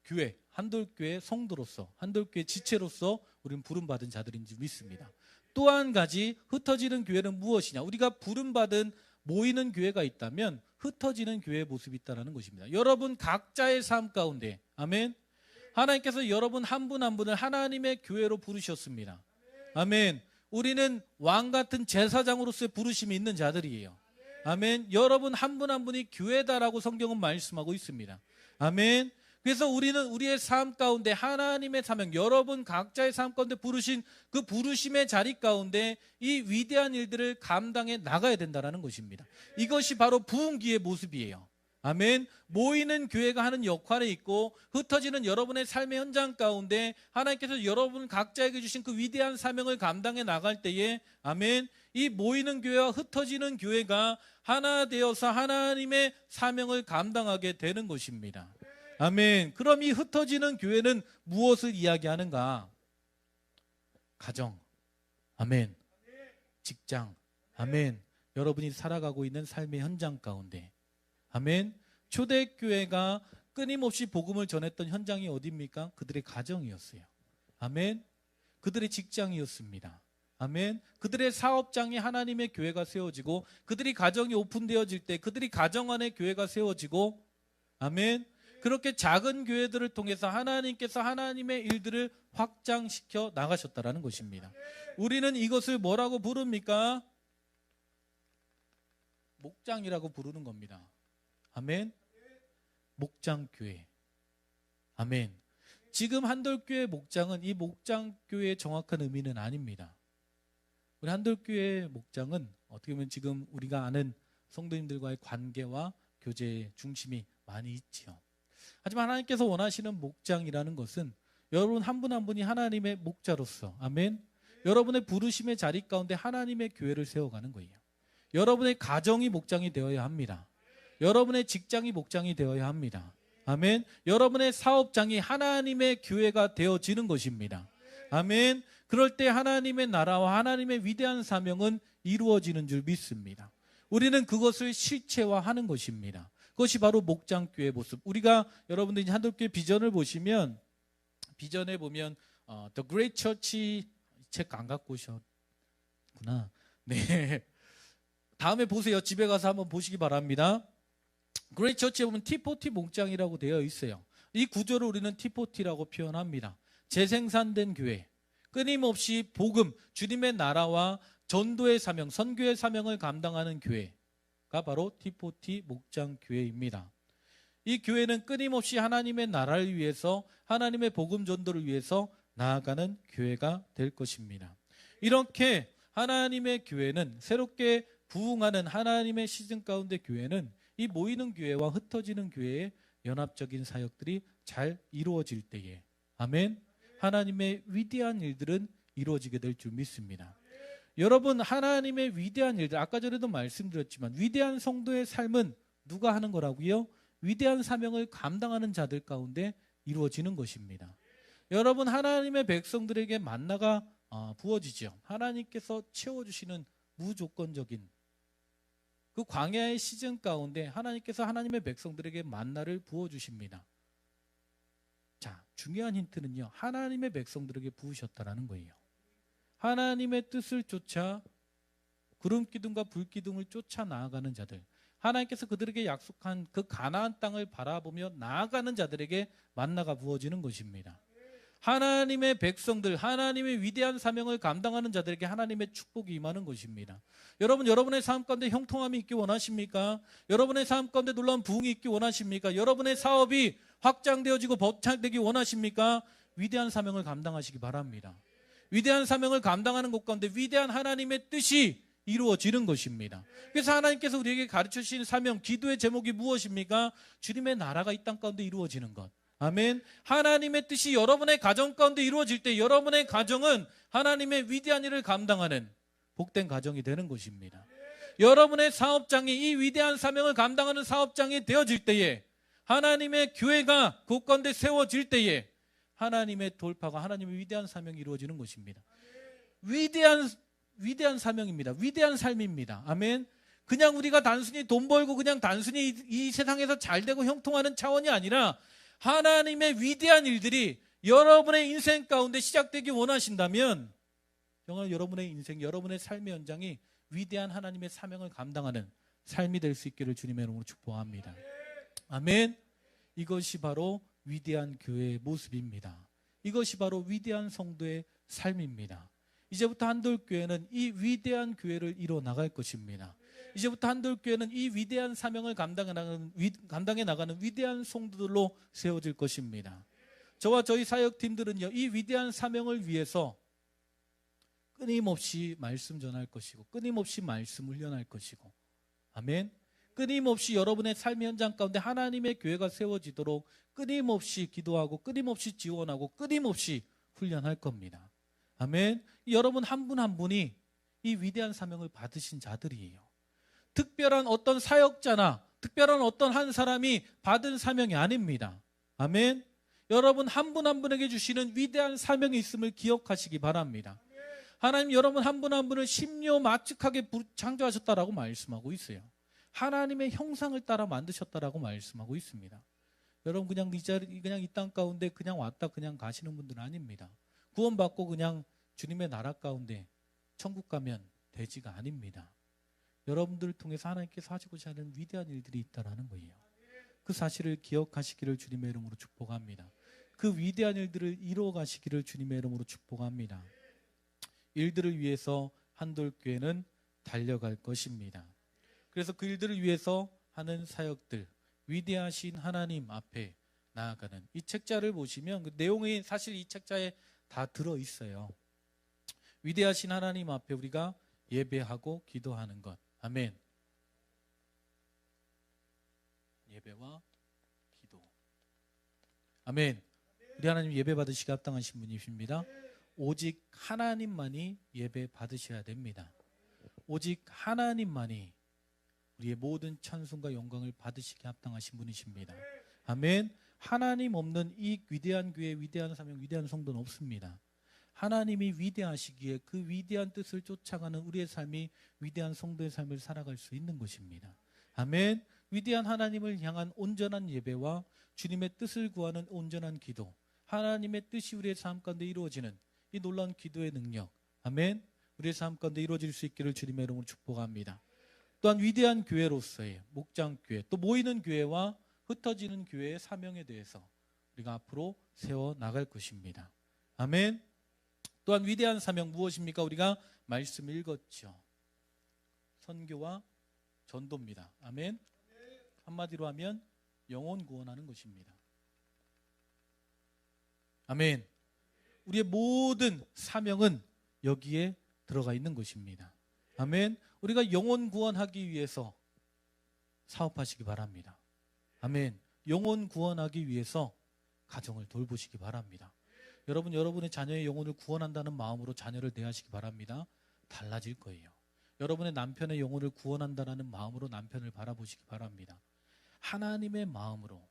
교회, 한돌교회 성도로서, 한돌교회 지체로서 우리는 부름받은 자들인 줄 믿습니다. 또 한 가지 흩어지는 교회는 무엇이냐? 우리가 부름받은 모이는 교회가 있다면 흩어지는 교회의 모습이 있다는 것입니다. 여러분 각자의 삶 가운데, 아멘. 하나님께서 여러분 한 분 한 분을 하나님의 교회로 부르셨습니다. 아멘. 우리는 왕 같은 제사장으로서의 부르심이 있는 자들이에요. 아멘. 여러분 한 분 한 분이 교회다라고 성경은 말씀하고 있습니다. 아멘. 그래서 우리는 우리의 삶 가운데 하나님의 사명, 여러분 각자의 삶 가운데 부르신 그 부르심의 자리 가운데 이 위대한 일들을 감당해 나가야 된다는 것입니다. 이것이 바로 부흥기의 모습이에요. 아멘. 모이는 교회가 하는 역할이 있고 흩어지는 여러분의 삶의 현장 가운데 하나님께서 여러분 각자에게 주신 그 위대한 사명을 감당해 나갈 때에, 아멘, 이 모이는 교회와 흩어지는 교회가 하나 되어서 하나님의 사명을 감당하게 되는 것입니다. 아멘. 그럼 이 흩어지는 교회는 무엇을 이야기하는가? 가정, 아멘. 직장, 아멘. 여러분이 살아가고 있는 삶의 현장 가운데, 아멘. 초대교회가 끊임없이 복음을 전했던 현장이 어디입니까? 그들의 가정이었어요. 아멘. 그들의 직장이었습니다. 아멘. 그들의 사업장에 하나님의 교회가 세워지고 그들이 가정이 오픈되어질 때 그들이 가정 안에 교회가 세워지고, 아멘. 그렇게 작은 교회들을 통해서 하나님께서 하나님의 일들을 확장시켜 나가셨다라는 것입니다. 우리는 이것을 뭐라고 부릅니까? 목장이라고 부르는 겁니다. 아멘. 목장교회. 아멘. 지금 한돌교회 목장은 이 목장교회의 정확한 의미는 아닙니다. 우리 한돌교회 목장은 어떻게 보면 지금 우리가 아는 성도님들과의 관계와 교제의 중심이 많이 있지요. 하지만 하나님께서 원하시는 목장이라는 것은 여러분 한 분 한 분이 하나님의 목자로서, 아멘, 여러분의 부르심의 자리 가운데 하나님의 교회를 세워가는 거예요. 여러분의 가정이 목장이 되어야 합니다. 여러분의 직장이 목장이 되어야 합니다. 아멘. 여러분의 사업장이 하나님의 교회가 되어지는 것입니다. 아멘. 그럴 때 하나님의 나라와 하나님의 위대한 사명은 이루어지는 줄 믿습니다. 우리는 그것을 실체화하는 것입니다. 그것이 바로 목장교회의 모습. 우리가 여러분들이 한독교회 비전을 보시면 비전에 보면 The Great Church 책 안 갖고 오셨구나. 네. 다음에 보세요. 집에 가서 한번 보시기 바랍니다. Great Church에 보면 T40 목장이라고 되어 있어요. 이 구조를 우리는 T40라고 표현합니다. 재생산된 교회. 끊임없이 복음, 주님의 나라와 전도의 사명, 선교의 사명을 감당하는 교회가 바로 T40 목장 교회입니다. 이 교회는 끊임없이 하나님의 나라를 위해서 하나님의 복음 전도를 위해서 나아가는 교회가 될 것입니다. 이렇게 하나님의 교회는 새롭게 부흥하는 하나님의 시즌 가운데 교회는 이 모이는 교회와 흩어지는 교회의 연합적인 사역들이 잘 이루어질 때에 아멘. 하나님의 위대한 일들은 이루어지게 될 줄 믿습니다. 여러분 하나님의 위대한 일들 아까 전에도 말씀드렸지만 위대한 성도의 삶은 누가 하는 거라고요? 위대한 사명을 감당하는 자들 가운데 이루어지는 것입니다. 여러분 하나님의 백성들에게 만나가 부어지죠. 하나님께서 채워주시는 무조건적인 그 광야의 시즌 가운데 하나님께서 하나님의 백성들에게 만나를 부어주십니다. 자, 중요한 힌트는요. 하나님의 백성들에게 부으셨다라는 거예요. 하나님의 뜻을 쫓아 구름기둥과 불기둥을 쫓아 나아가는 자들, 하나님께서 그들에게 약속한 그 가나안 땅을 바라보며 나아가는 자들에게 만나가 부어지는 것입니다. 하나님의 백성들, 하나님의 위대한 사명을 감당하는 자들에게 하나님의 축복이 임하는 것입니다. 여러분, 여러분의 삶 가운데 형통함이 있기 원하십니까? 여러분의 삶 가운데 놀라운 부흥이 있기 원하십니까? 여러분의 사업이 확장되어지고 번창되기 원하십니까? 위대한 사명을 감당하시기 바랍니다. 위대한 사명을 감당하는 것 가운데 위대한 하나님의 뜻이 이루어지는 것입니다. 그래서 하나님께서 우리에게 가르쳐 주신 사명, 기도의 제목이 무엇입니까? 주님의 나라가 이 땅 가운데 이루어지는 것. 아멘. 하나님의 뜻이 여러분의 가정 가운데 이루어질 때 여러분의 가정은 하나님의 위대한 일을 감당하는 복된 가정이 되는 것입니다. 여러분의 사업장이 이 위대한 사명을 감당하는 사업장이 되어질 때에 하나님의 교회가 그 가운데 세워질 때에 하나님의 돌파가 하나님의 위대한 사명이 이루어지는 것입니다. 위대한 사명입니다. 위대한 삶입니다. 아멘. 그냥 우리가 단순히 돈 벌고 그냥 단순히 이 세상에서 잘 되고 형통하는 차원이 아니라 하나님의 위대한 일들이 여러분의 인생 가운데 시작되기 원하신다면 정말 여러분의 인생, 여러분의 삶의 현장이 위대한 하나님의 사명을 감당하는 삶이 될 수 있기를 주님의 이름으로 축복합니다. 아멘. 이것이 바로 위대한 교회의 모습입니다. 이것이 바로 위대한 성도의 삶입니다. 이제부터 한돌교회는 이 위대한 교회를 이뤄 나갈 것입니다. 이제부터 한돌교회는 이 위대한 사명을 감당해 나가는 위대한 성도들로 세워질 것입니다. 저와 저희 사역팀들은요, 이 위대한 사명을 위해서 끊임없이 말씀 전할 것이고 끊임없이 말씀 훈련할 것이고 아멘. 끊임없이 여러분의 삶의 현장 가운데 하나님의 교회가 세워지도록 끊임없이 기도하고 끊임없이 지원하고 끊임없이 훈련할 겁니다. 아멘. 여러분 한 분 한 분이 이 위대한 사명을 받으신 자들이에요. 특별한 어떤 사역자나 특별한 어떤 한 사람이 받은 사명이 아닙니다. 아멘. 여러분 한 분 한 분에게 주시는 위대한 사명이 있음을 기억하시기 바랍니다. 하나님 여러분 한 분 한 분을 심려마측하게 창조하셨다라고 말씀하고 있어요. 하나님의 형상을 따라 만드셨다라고 말씀하고 있습니다. 여러분 그냥 이 땅 가운데 그냥 왔다 그냥 가시는 분들은 아닙니다. 구원받고 그냥 주님의 나라 가운데 천국 가면 되지가 아닙니다. 여러분들을 통해서 하나님께서 하시고자 하는 위대한 일들이 있다라는 거예요. 그 사실을 기억하시기를 주님의 이름으로 축복합니다. 그 위대한 일들을 이루어 가시기를 주님의 이름으로 축복합니다. 일들을 위해서 한돌교회는 달려갈 것입니다. 그래서 그 일들을 위해서 하는 사역들, 위대하신 하나님 앞에 나아가는 이 책자를 보시면 그 내용이 사실 이 책자에 다 들어있어요. 위대하신 하나님 앞에 우리가 예배하고 기도하는 것. 아멘. 예배와 기도. 아멘. 우리 하나님 예배 받으시기 합당하신 분이십니다. 오직 하나님만이 예배 받으셔야 됩니다. 오직 하나님만이 우리의 모든 찬송과 영광을 받으시기에 합당하신 분이십니다. 아멘. 하나님 없는 이 위대한 교회, 위대한 사명, 위대한 성도는 없습니다. 하나님이 위대하시기에 그 위대한 뜻을 쫓아가는 우리의 삶이 위대한 성도의 삶을 살아갈 수 있는 것입니다. 아멘. 위대한 하나님을 향한 온전한 예배와 주님의 뜻을 구하는 온전한 기도, 하나님의 뜻이 우리의 삶 가운데 이루어지는 이 놀라운 기도의 능력, 아멘, 우리의 삶 가운데 이루어질 수 있기를 주님의 이름으로 축복합니다. 또한 위대한 교회로서의 목장교회, 또 모이는 교회와 흩어지는 교회의 사명에 대해서 우리가 앞으로 세워나갈 것입니다. 아멘. 또한 위대한 사명 무엇입니까? 우리가 말씀 읽었죠. 선교와 전도입니다. 아멘. 한마디로 하면 영혼 구원하는 것입니다. 아멘. 우리의 모든 사명은 여기에 들어가 있는 것입니다. 아멘. 우리가 영혼 구원하기 위해서 사업하시기 바랍니다. 아멘. 영혼 구원하기 위해서 가정을 돌보시기 바랍니다. 여러분, 여러분의 자녀의 영혼을 구원한다는 마음으로 자녀를 대하시기 바랍니다. 달라질 거예요. 여러분의 남편의 영혼을 구원한다는 마음으로 남편을 바라보시기 바랍니다. 하나님의 마음으로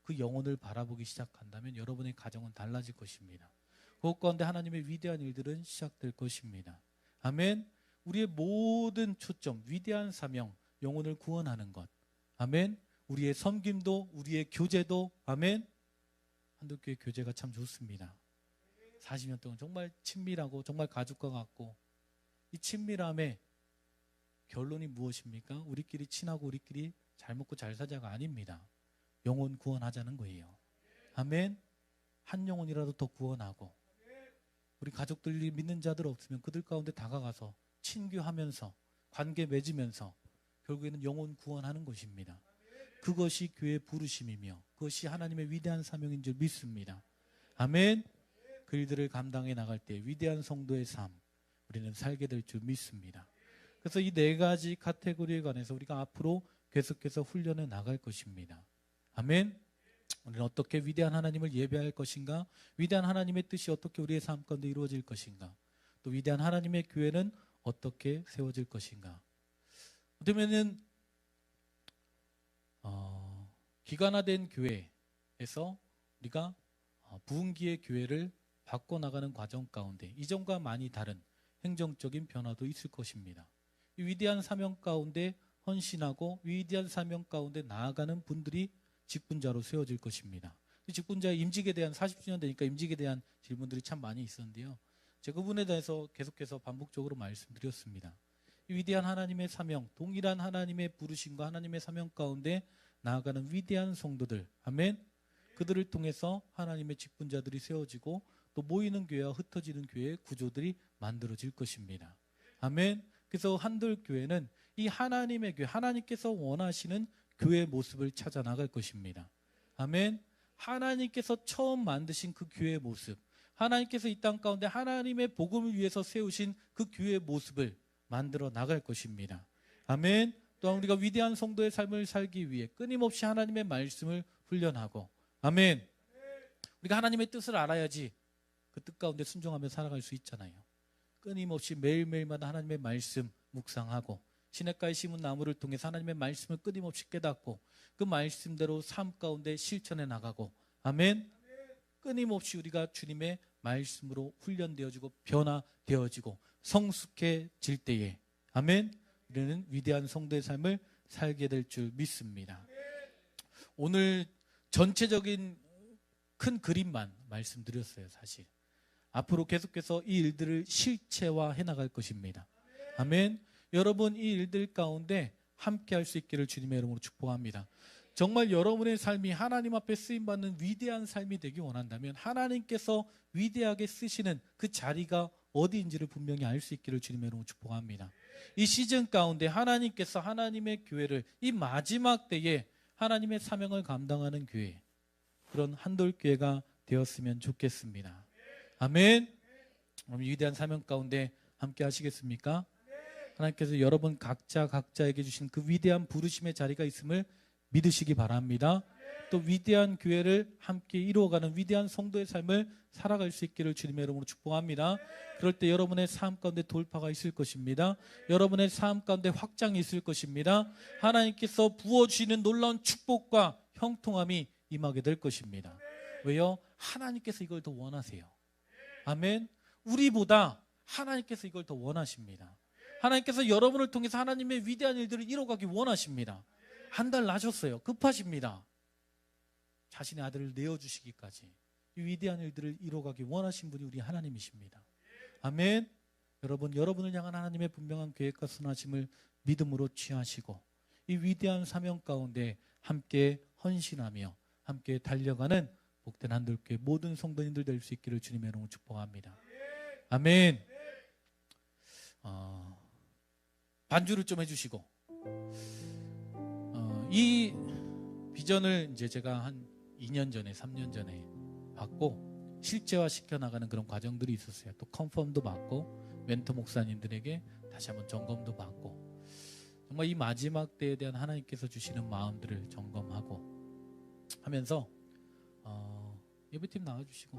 그 영혼을 바라보기 시작한다면 여러분의 가정은 달라질 것입니다. 그것 가운데 하나님의 위대한 일들은 시작될 것입니다. 아멘. 우리의 모든 초점, 위대한 사명, 영혼을 구원하는 것. 아멘. 우리의 섬김도, 우리의 교제도, 아멘. 한독교회 교제가 참 좋습니다. 40년 동안 정말 친밀하고 정말 가족과 같고, 이 친밀함의 결론이 무엇입니까? 우리끼리 친하고 우리끼리 잘 먹고 잘 사자가 아닙니다. 영혼 구원하자는 거예요. 아멘. 한 영혼이라도 더 구원하고, 우리 가족들이 믿는 자들 없으면 그들 가운데 다가가서 친교하면서 관계 맺으면서 결국에는 영혼 구원하는 것입니다. 그것이 교회의 부르심이며 그것이 하나님의 위대한 사명인 줄 믿습니다. 아멘. 그 일들을 감당해 나갈 때 위대한 성도의 삶 우리는 살게 될 줄 믿습니다. 그래서 이 네 가지 카테고리에 관해서 우리가 앞으로 계속해서 훈련해 나갈 것입니다. 아멘. 우리는 어떻게 위대한 하나님을 예배할 것인가, 위대한 하나님의 뜻이 어떻게 우리의 삶 가운데 이루어질 것인가, 또 위대한 하나님의 교회는 어떻게 세워질 것인가. 그러면은 기관화된 교회에서 우리가 부흥기의 교회를 바꿔나가는 과정 가운데 이전과 많이 다른 행정적인 변화도 있을 것입니다. 이 위대한 사명 가운데 헌신하고 위대한 사명 가운데 나아가는 분들이 직분자로 세워질 것입니다. 이 직분자의 임직에 대한 40주년 되니까 임직에 대한 질문들이 참 많이 있었는데요. 제가 그분에 대해서 계속해서 반복적으로 말씀드렸습니다. 이 위대한 하나님의 사명, 동일한 하나님의 부르심과 하나님의 사명 가운데 나아가는 위대한 성도들, 아멘. 그들을 통해서 하나님의 직분자들이 세워지고 또 모이는 교회와 흩어지는 교회의 구조들이 만들어질 것입니다. 아멘. 그래서 한돌교회는 이 하나님의 교회, 하나님께서 원하시는 교회의 모습을 찾아 나갈 것입니다. 아멘. 하나님께서 처음 만드신 그 교회의 모습, 하나님께서 이 땅 가운데 하나님의 복음을 위해서 세우신 그 교회의 모습을 만들어 나갈 것입니다. 아멘. 또한 우리가 위대한 성도의 삶을 살기 위해 끊임없이 하나님의 말씀을 훈련하고, 아멘. 우리가 하나님의 뜻을 알아야지 그 뜻 가운데 순종하며 살아갈 수 있잖아요. 끊임없이 매일매일마다 하나님의 말씀 묵상하고 시냇가에 심은 나무를 통해서 하나님의 말씀을 끊임없이 깨닫고 그 말씀대로 삶 가운데 실천해 나가고, 아멘. 끊임없이 우리가 주님의 말씀으로 훈련되어지고 변화되어지고 성숙해질 때에, 아멘, 우리는 위대한 성도의 삶을 살게 될 줄 믿습니다. 오늘 전체적인 큰 그림만 말씀드렸어요. 사실 앞으로 계속해서 이 일들을 실체화해 나갈 것입니다. 아멘. 여러분 이 일들 가운데 함께 할 수 있기를 주님의 이름으로 축복합니다. 정말 여러분의 삶이 하나님 앞에 쓰임받는 위대한 삶이 되기 원한다면 하나님께서 위대하게 쓰시는 그 자리가 어디인지를 분명히 알 수 있기를 주님의 이름으로 축복합니다. 이 시즌 가운데 하나님께서 하나님의 교회를 이 마지막 때에 하나님의 사명을 감당하는 교회, 그런 한돌교회가 되었으면 좋겠습니다. 아멘. 그럼 위대한 사명 가운데 함께 하시겠습니까? 하나님께서 여러분 각자에게 주신 그 위대한 부르심의 자리가 있음을 믿으시기 바랍니다. 또 위대한 교회를 함께 이루어가는 위대한 성도의 삶을 살아갈 수 있기를 주님의 이름으로 축복합니다. 그럴 때 여러분의 삶 가운데 돌파가 있을 것입니다. 여러분의 삶 가운데 확장이 있을 것입니다. 하나님께서 부어주시는 놀라운 축복과 형통함이 임하게 될 것입니다. 왜요? 하나님께서 이걸 더 원하세요. 아멘. 우리보다 하나님께서 이걸 더 원하십니다. 하나님께서 여러분을 통해서 하나님의 위대한 일들을 이뤄가기 원하십니다. 한 달 나셨어요. 급하십니다. 자신의 아들을 내어주시기까지 이 위대한 일들을 이뤄가기 원하신 분이 우리 하나님이십니다. 아멘. 여러분을 향한 하나님의 분명한 계획과 선하심을 믿음으로 취하시고 이 위대한 사명 가운데 함께 헌신하며 함께 달려가는 복된 한들교회 모든 성도님들 될 수 있기를 주님의 이름으로 축복합니다. 아멘. 반주를 좀 해주시고 이 비전을 이제 제가 한 2년 전에 3년 전에 받고 실제화 시켜나가는 그런 과정들이 있었어요. 또 컨펌도 받고 멘토 목사님들에게 다시 한번 점검도 받고 정말 이 마지막 때에 대한 하나님께서 주시는 마음들을 점검하고 하면서 예배팀 나와주시고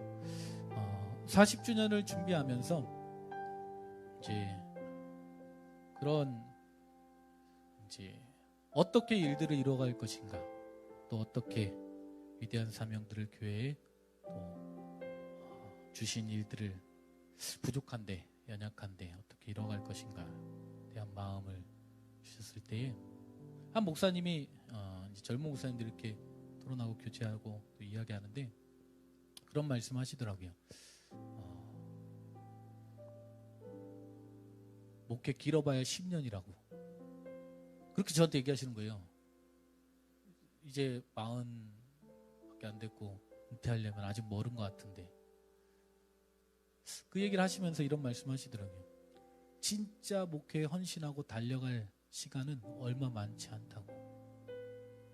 40주년을 준비하면서 이제 그런 이제 어떻게 일들을 이뤄갈 것인가, 또 어떻게 위대한 사명들을 교회에 또 주신 일들을 부족한데 연약한데 어떻게 이뤄갈 것인가에 대한 마음을 주셨을 때에 한 목사님이 이제 젊은 목사님들 이렇게 토론하고 교제하고 또 이야기하는데 그런 말씀 하시더라고요. 목회 길어봐야 10년이라고 그렇게 저한테 얘기하시는 거예요. 이제 40밖에 안 됐고 은퇴하려면 아직 멀은 것 같은데 그 얘기를 하시면서 이런 말씀 하시더라고요. 진짜 목회에 헌신하고 달려갈 시간은 얼마 많지 않다고.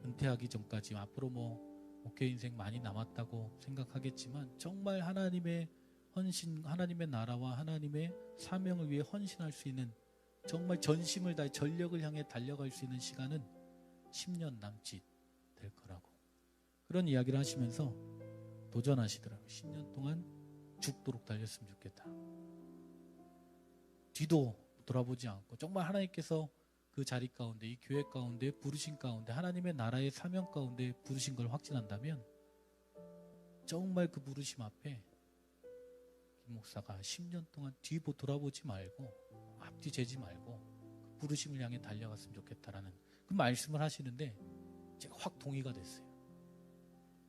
은퇴하기 전까지 앞으로 목회 인생 많이 남았다고 생각하겠지만 정말 하나님의 헌신, 하나님의 나라와 하나님의 사명을 위해 헌신할 수 있는 정말 전심을 다해 전력을 향해 달려갈 수 있는 시간은 10년 남짓 될 거라고 그런 이야기를 하시면서 도전하시더라고요. 10년 동안 죽도록 달렸으면 좋겠다. 뒤도 돌아보지 않고 정말 하나님께서 그 자리 가운데 이 교회 가운데 부르신 가운데 하나님의 나라의 사명 가운데 부르신 걸 확신한다면 정말 그 부르심 앞에 김 목사가 10년 동안 뒤 돌아보지 말고 앞뒤 재지 말고 그 부르심을 향해 달려갔으면 좋겠다라는 그 말씀을 하시는데 제가 확 동의가 됐어요.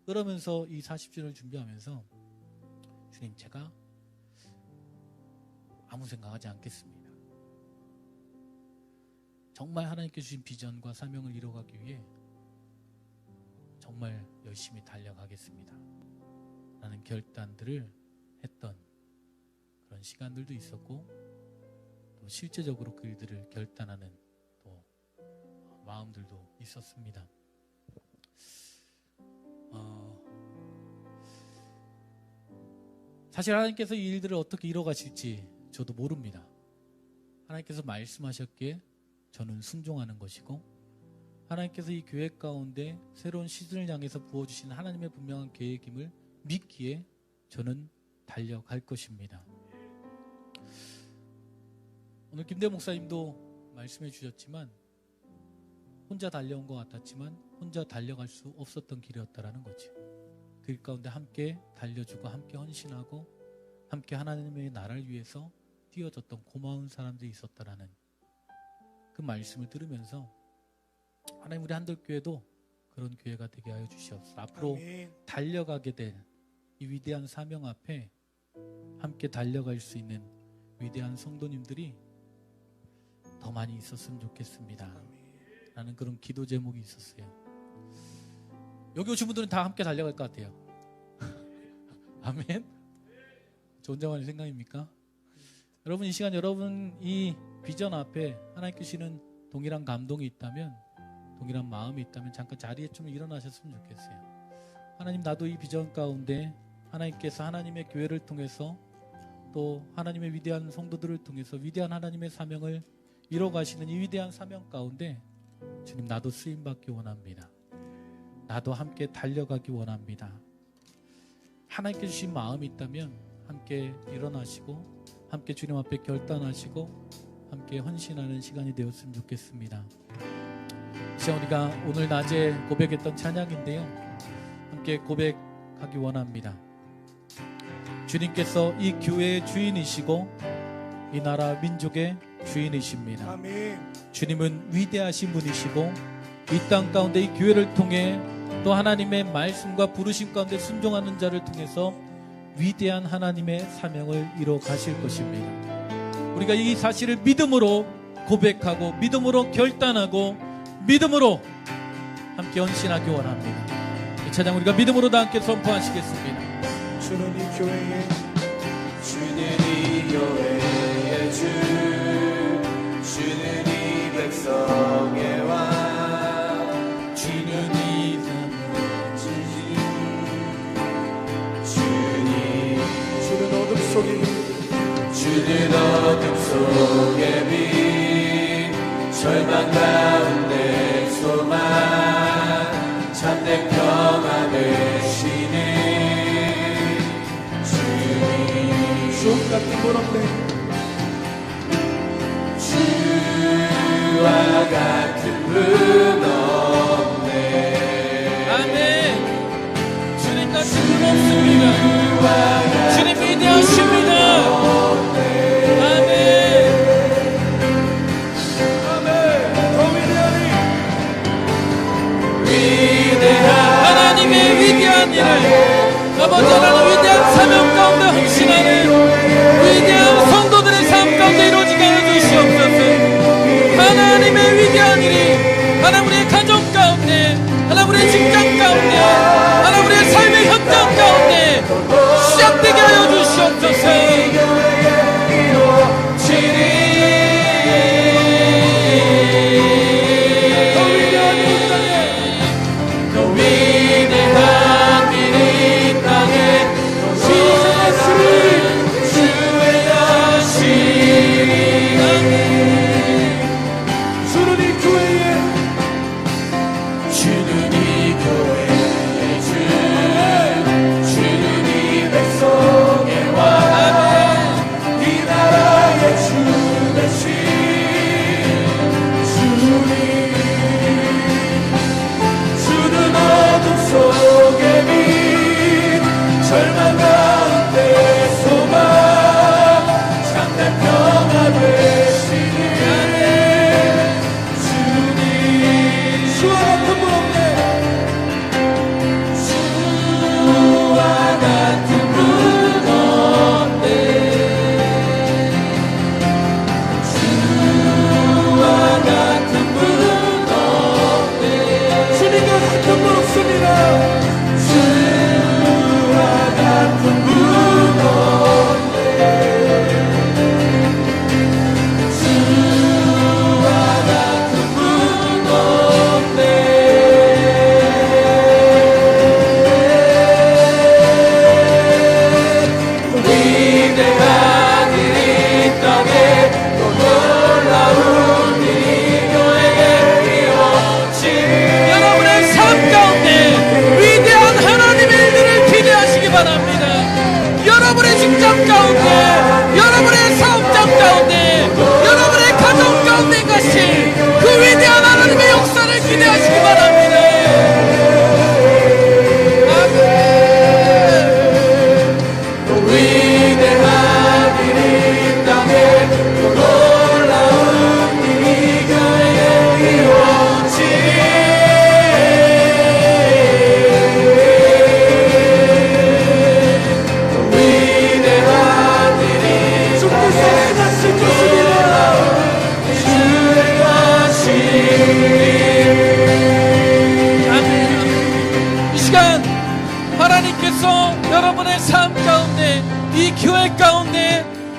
그러면서 이 40주년을 준비하면서 주님, 제가 아무 생각하지 않겠습니다. 정말 하나님께 주신 비전과 사명을 이뤄가기 위해 정말 열심히 달려가겠습니다 라는 결단들을 했던 그런 시간들도 있었고 또 실제적으로 그 일들을 결단하는 또 마음들도 있었습니다. 사실 하나님께서 이 일들을 어떻게 이뤄가실지 저도 모릅니다. 하나님께서 말씀하셨기에 저는 순종하는 것이고 하나님께서 이 교회 가운데 새로운 시즌을 향해서 부어주신 하나님의 분명한 계획임을 믿기에 저는 달려갈 것입니다. 오늘 김대 목사님도 말씀해 주셨지만 혼자 달려온 것 같았지만 혼자 달려갈 수 없었던 길이었다라는 거죠. 그 길 가운데 함께 달려주고 함께 헌신하고 함께 하나님의 나라를 위해서 뛰어졌던 고마운 사람들이 있었다라는 그 말씀을 들으면서 하나님 우리 한들교회도 그런 교회가 되게 하여 주시옵소서. 앞으로 아멘. 달려가게 될 이 위대한 사명 앞에 함께 달려갈 수 있는 위대한 성도님들이 더 많이 있었으면 좋겠습니다 라는 그런 기도 제목이 있었어요. 여기 오신 분들은 다 함께 달려갈 것 같아요. 아멘. 저 혼자만의 생각입니까? 여러분 이 시간 여러분 이 비전 앞에 하나님께 주시는 동일한 감동이 있다면 동일한 마음이 있다면 잠깐 자리에 좀 일어나셨으면 좋겠어요. 하나님 나도 이 비전 가운데 하나님께서 하나님의 교회를 통해서 또 하나님의 위대한 성도들을 통해서 위대한 하나님의 사명을 이뤄가시는 이 위대한 사명 가운데 주님 나도 쓰임받기 원합니다. 나도 함께 달려가기 원합니다. 하나님께 주신 마음이 있다면 함께 일어나시고 함께 주님 앞에 결단하시고 함께 헌신하는 시간이 되었으면 좋겠습니다. 시간 우리가 오늘 낮에 고백했던 찬양인데요, 함께 고백하기 원합니다. 주님께서 이 교회의 주인이시고 이 나라 민족의 주인이십니다. 아멘. 주님은 위대하신 분이시고 이 땅 가운데 이 교회를 통해 또 하나님의 말씀과 부르심 가운데 순종하는 자를 통해서 위대한 하나님의 사명을 이뤄 가실 것입니다. 우리가 이 사실을 믿음으로 고백하고 믿음으로 결단하고 믿음으로 함께 헌신하기 원합니다. 이 찬양 우리가 믿음으로 다 함께 선포하시겠습니다. 주는 이 교회에 주는 이 백성의 왕, 주는 이 주는 어둠 속에 주는 어둠 속의 빛, 절망 가운데 소망, 참된 평화 되시는 주님. 주옥 같은 분 없네. 주와 같은 분 없네. 아멘. 주님 같은 분 없습니다. 주님 위대하십니다. 하나님의 위대한 일을 아버지 하나님 위대한 사명 가운데 헌신하는 위대한 성도들의 삶 가운데 이루어지게 하여 주시옵소서. 하나님의 위대한 일이 하나님 우리의 가정 가운데, 하나님 우리의 직장 가운데, 하나님 우리의 삶의 현장 가운데 시작되게 하여 주시옵소서.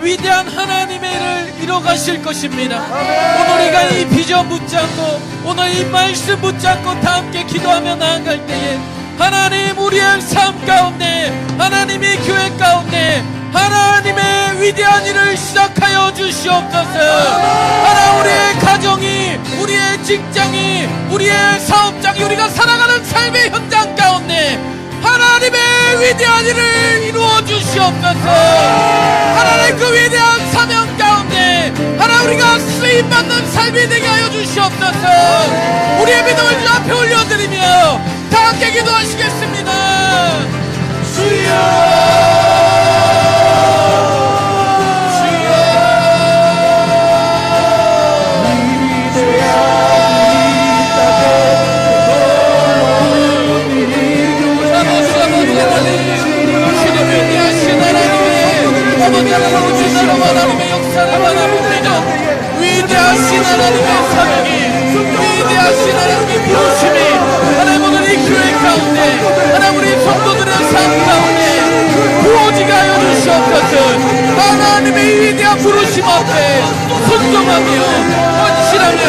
위대한 하나님의 일을 이뤄가실 것입니다. 오늘 우리가 이 비전 붙잡고 오늘 이 말씀 붙잡고 다 함께 기도하며 나아갈 때에 하나님 우리의 삶 가운데 하나님의 교회 가운데 하나님의 위대한 일을 시작하여 주시옵소서. 하나님 우리의 가정이 우리의 직장이, 우리의 사업장이, 우리가 살아가는 삶의 현장 가운데 하나님의 위대한 일을 이루어 주시옵소서. 하나님의 그 위대한 사명 가운데 하나님 우리가 쓰임받는 삶이 되게 하여 주시옵소서. 우리의 믿음을 주 앞에 올려드리며 다 함께 기도하시겠습니다. 하나님의 역사를 바라봅니다. 위대하신 하나님의 사명이, 위대하신 하나님의 부르심이 하나님 오늘 이 교회 가운데, 하나님 우리 성도들의 삶 가운데 부어지게 하여 주시옵소서. 하나님의 위대한 부르심 앞에 순종하며 헌신하며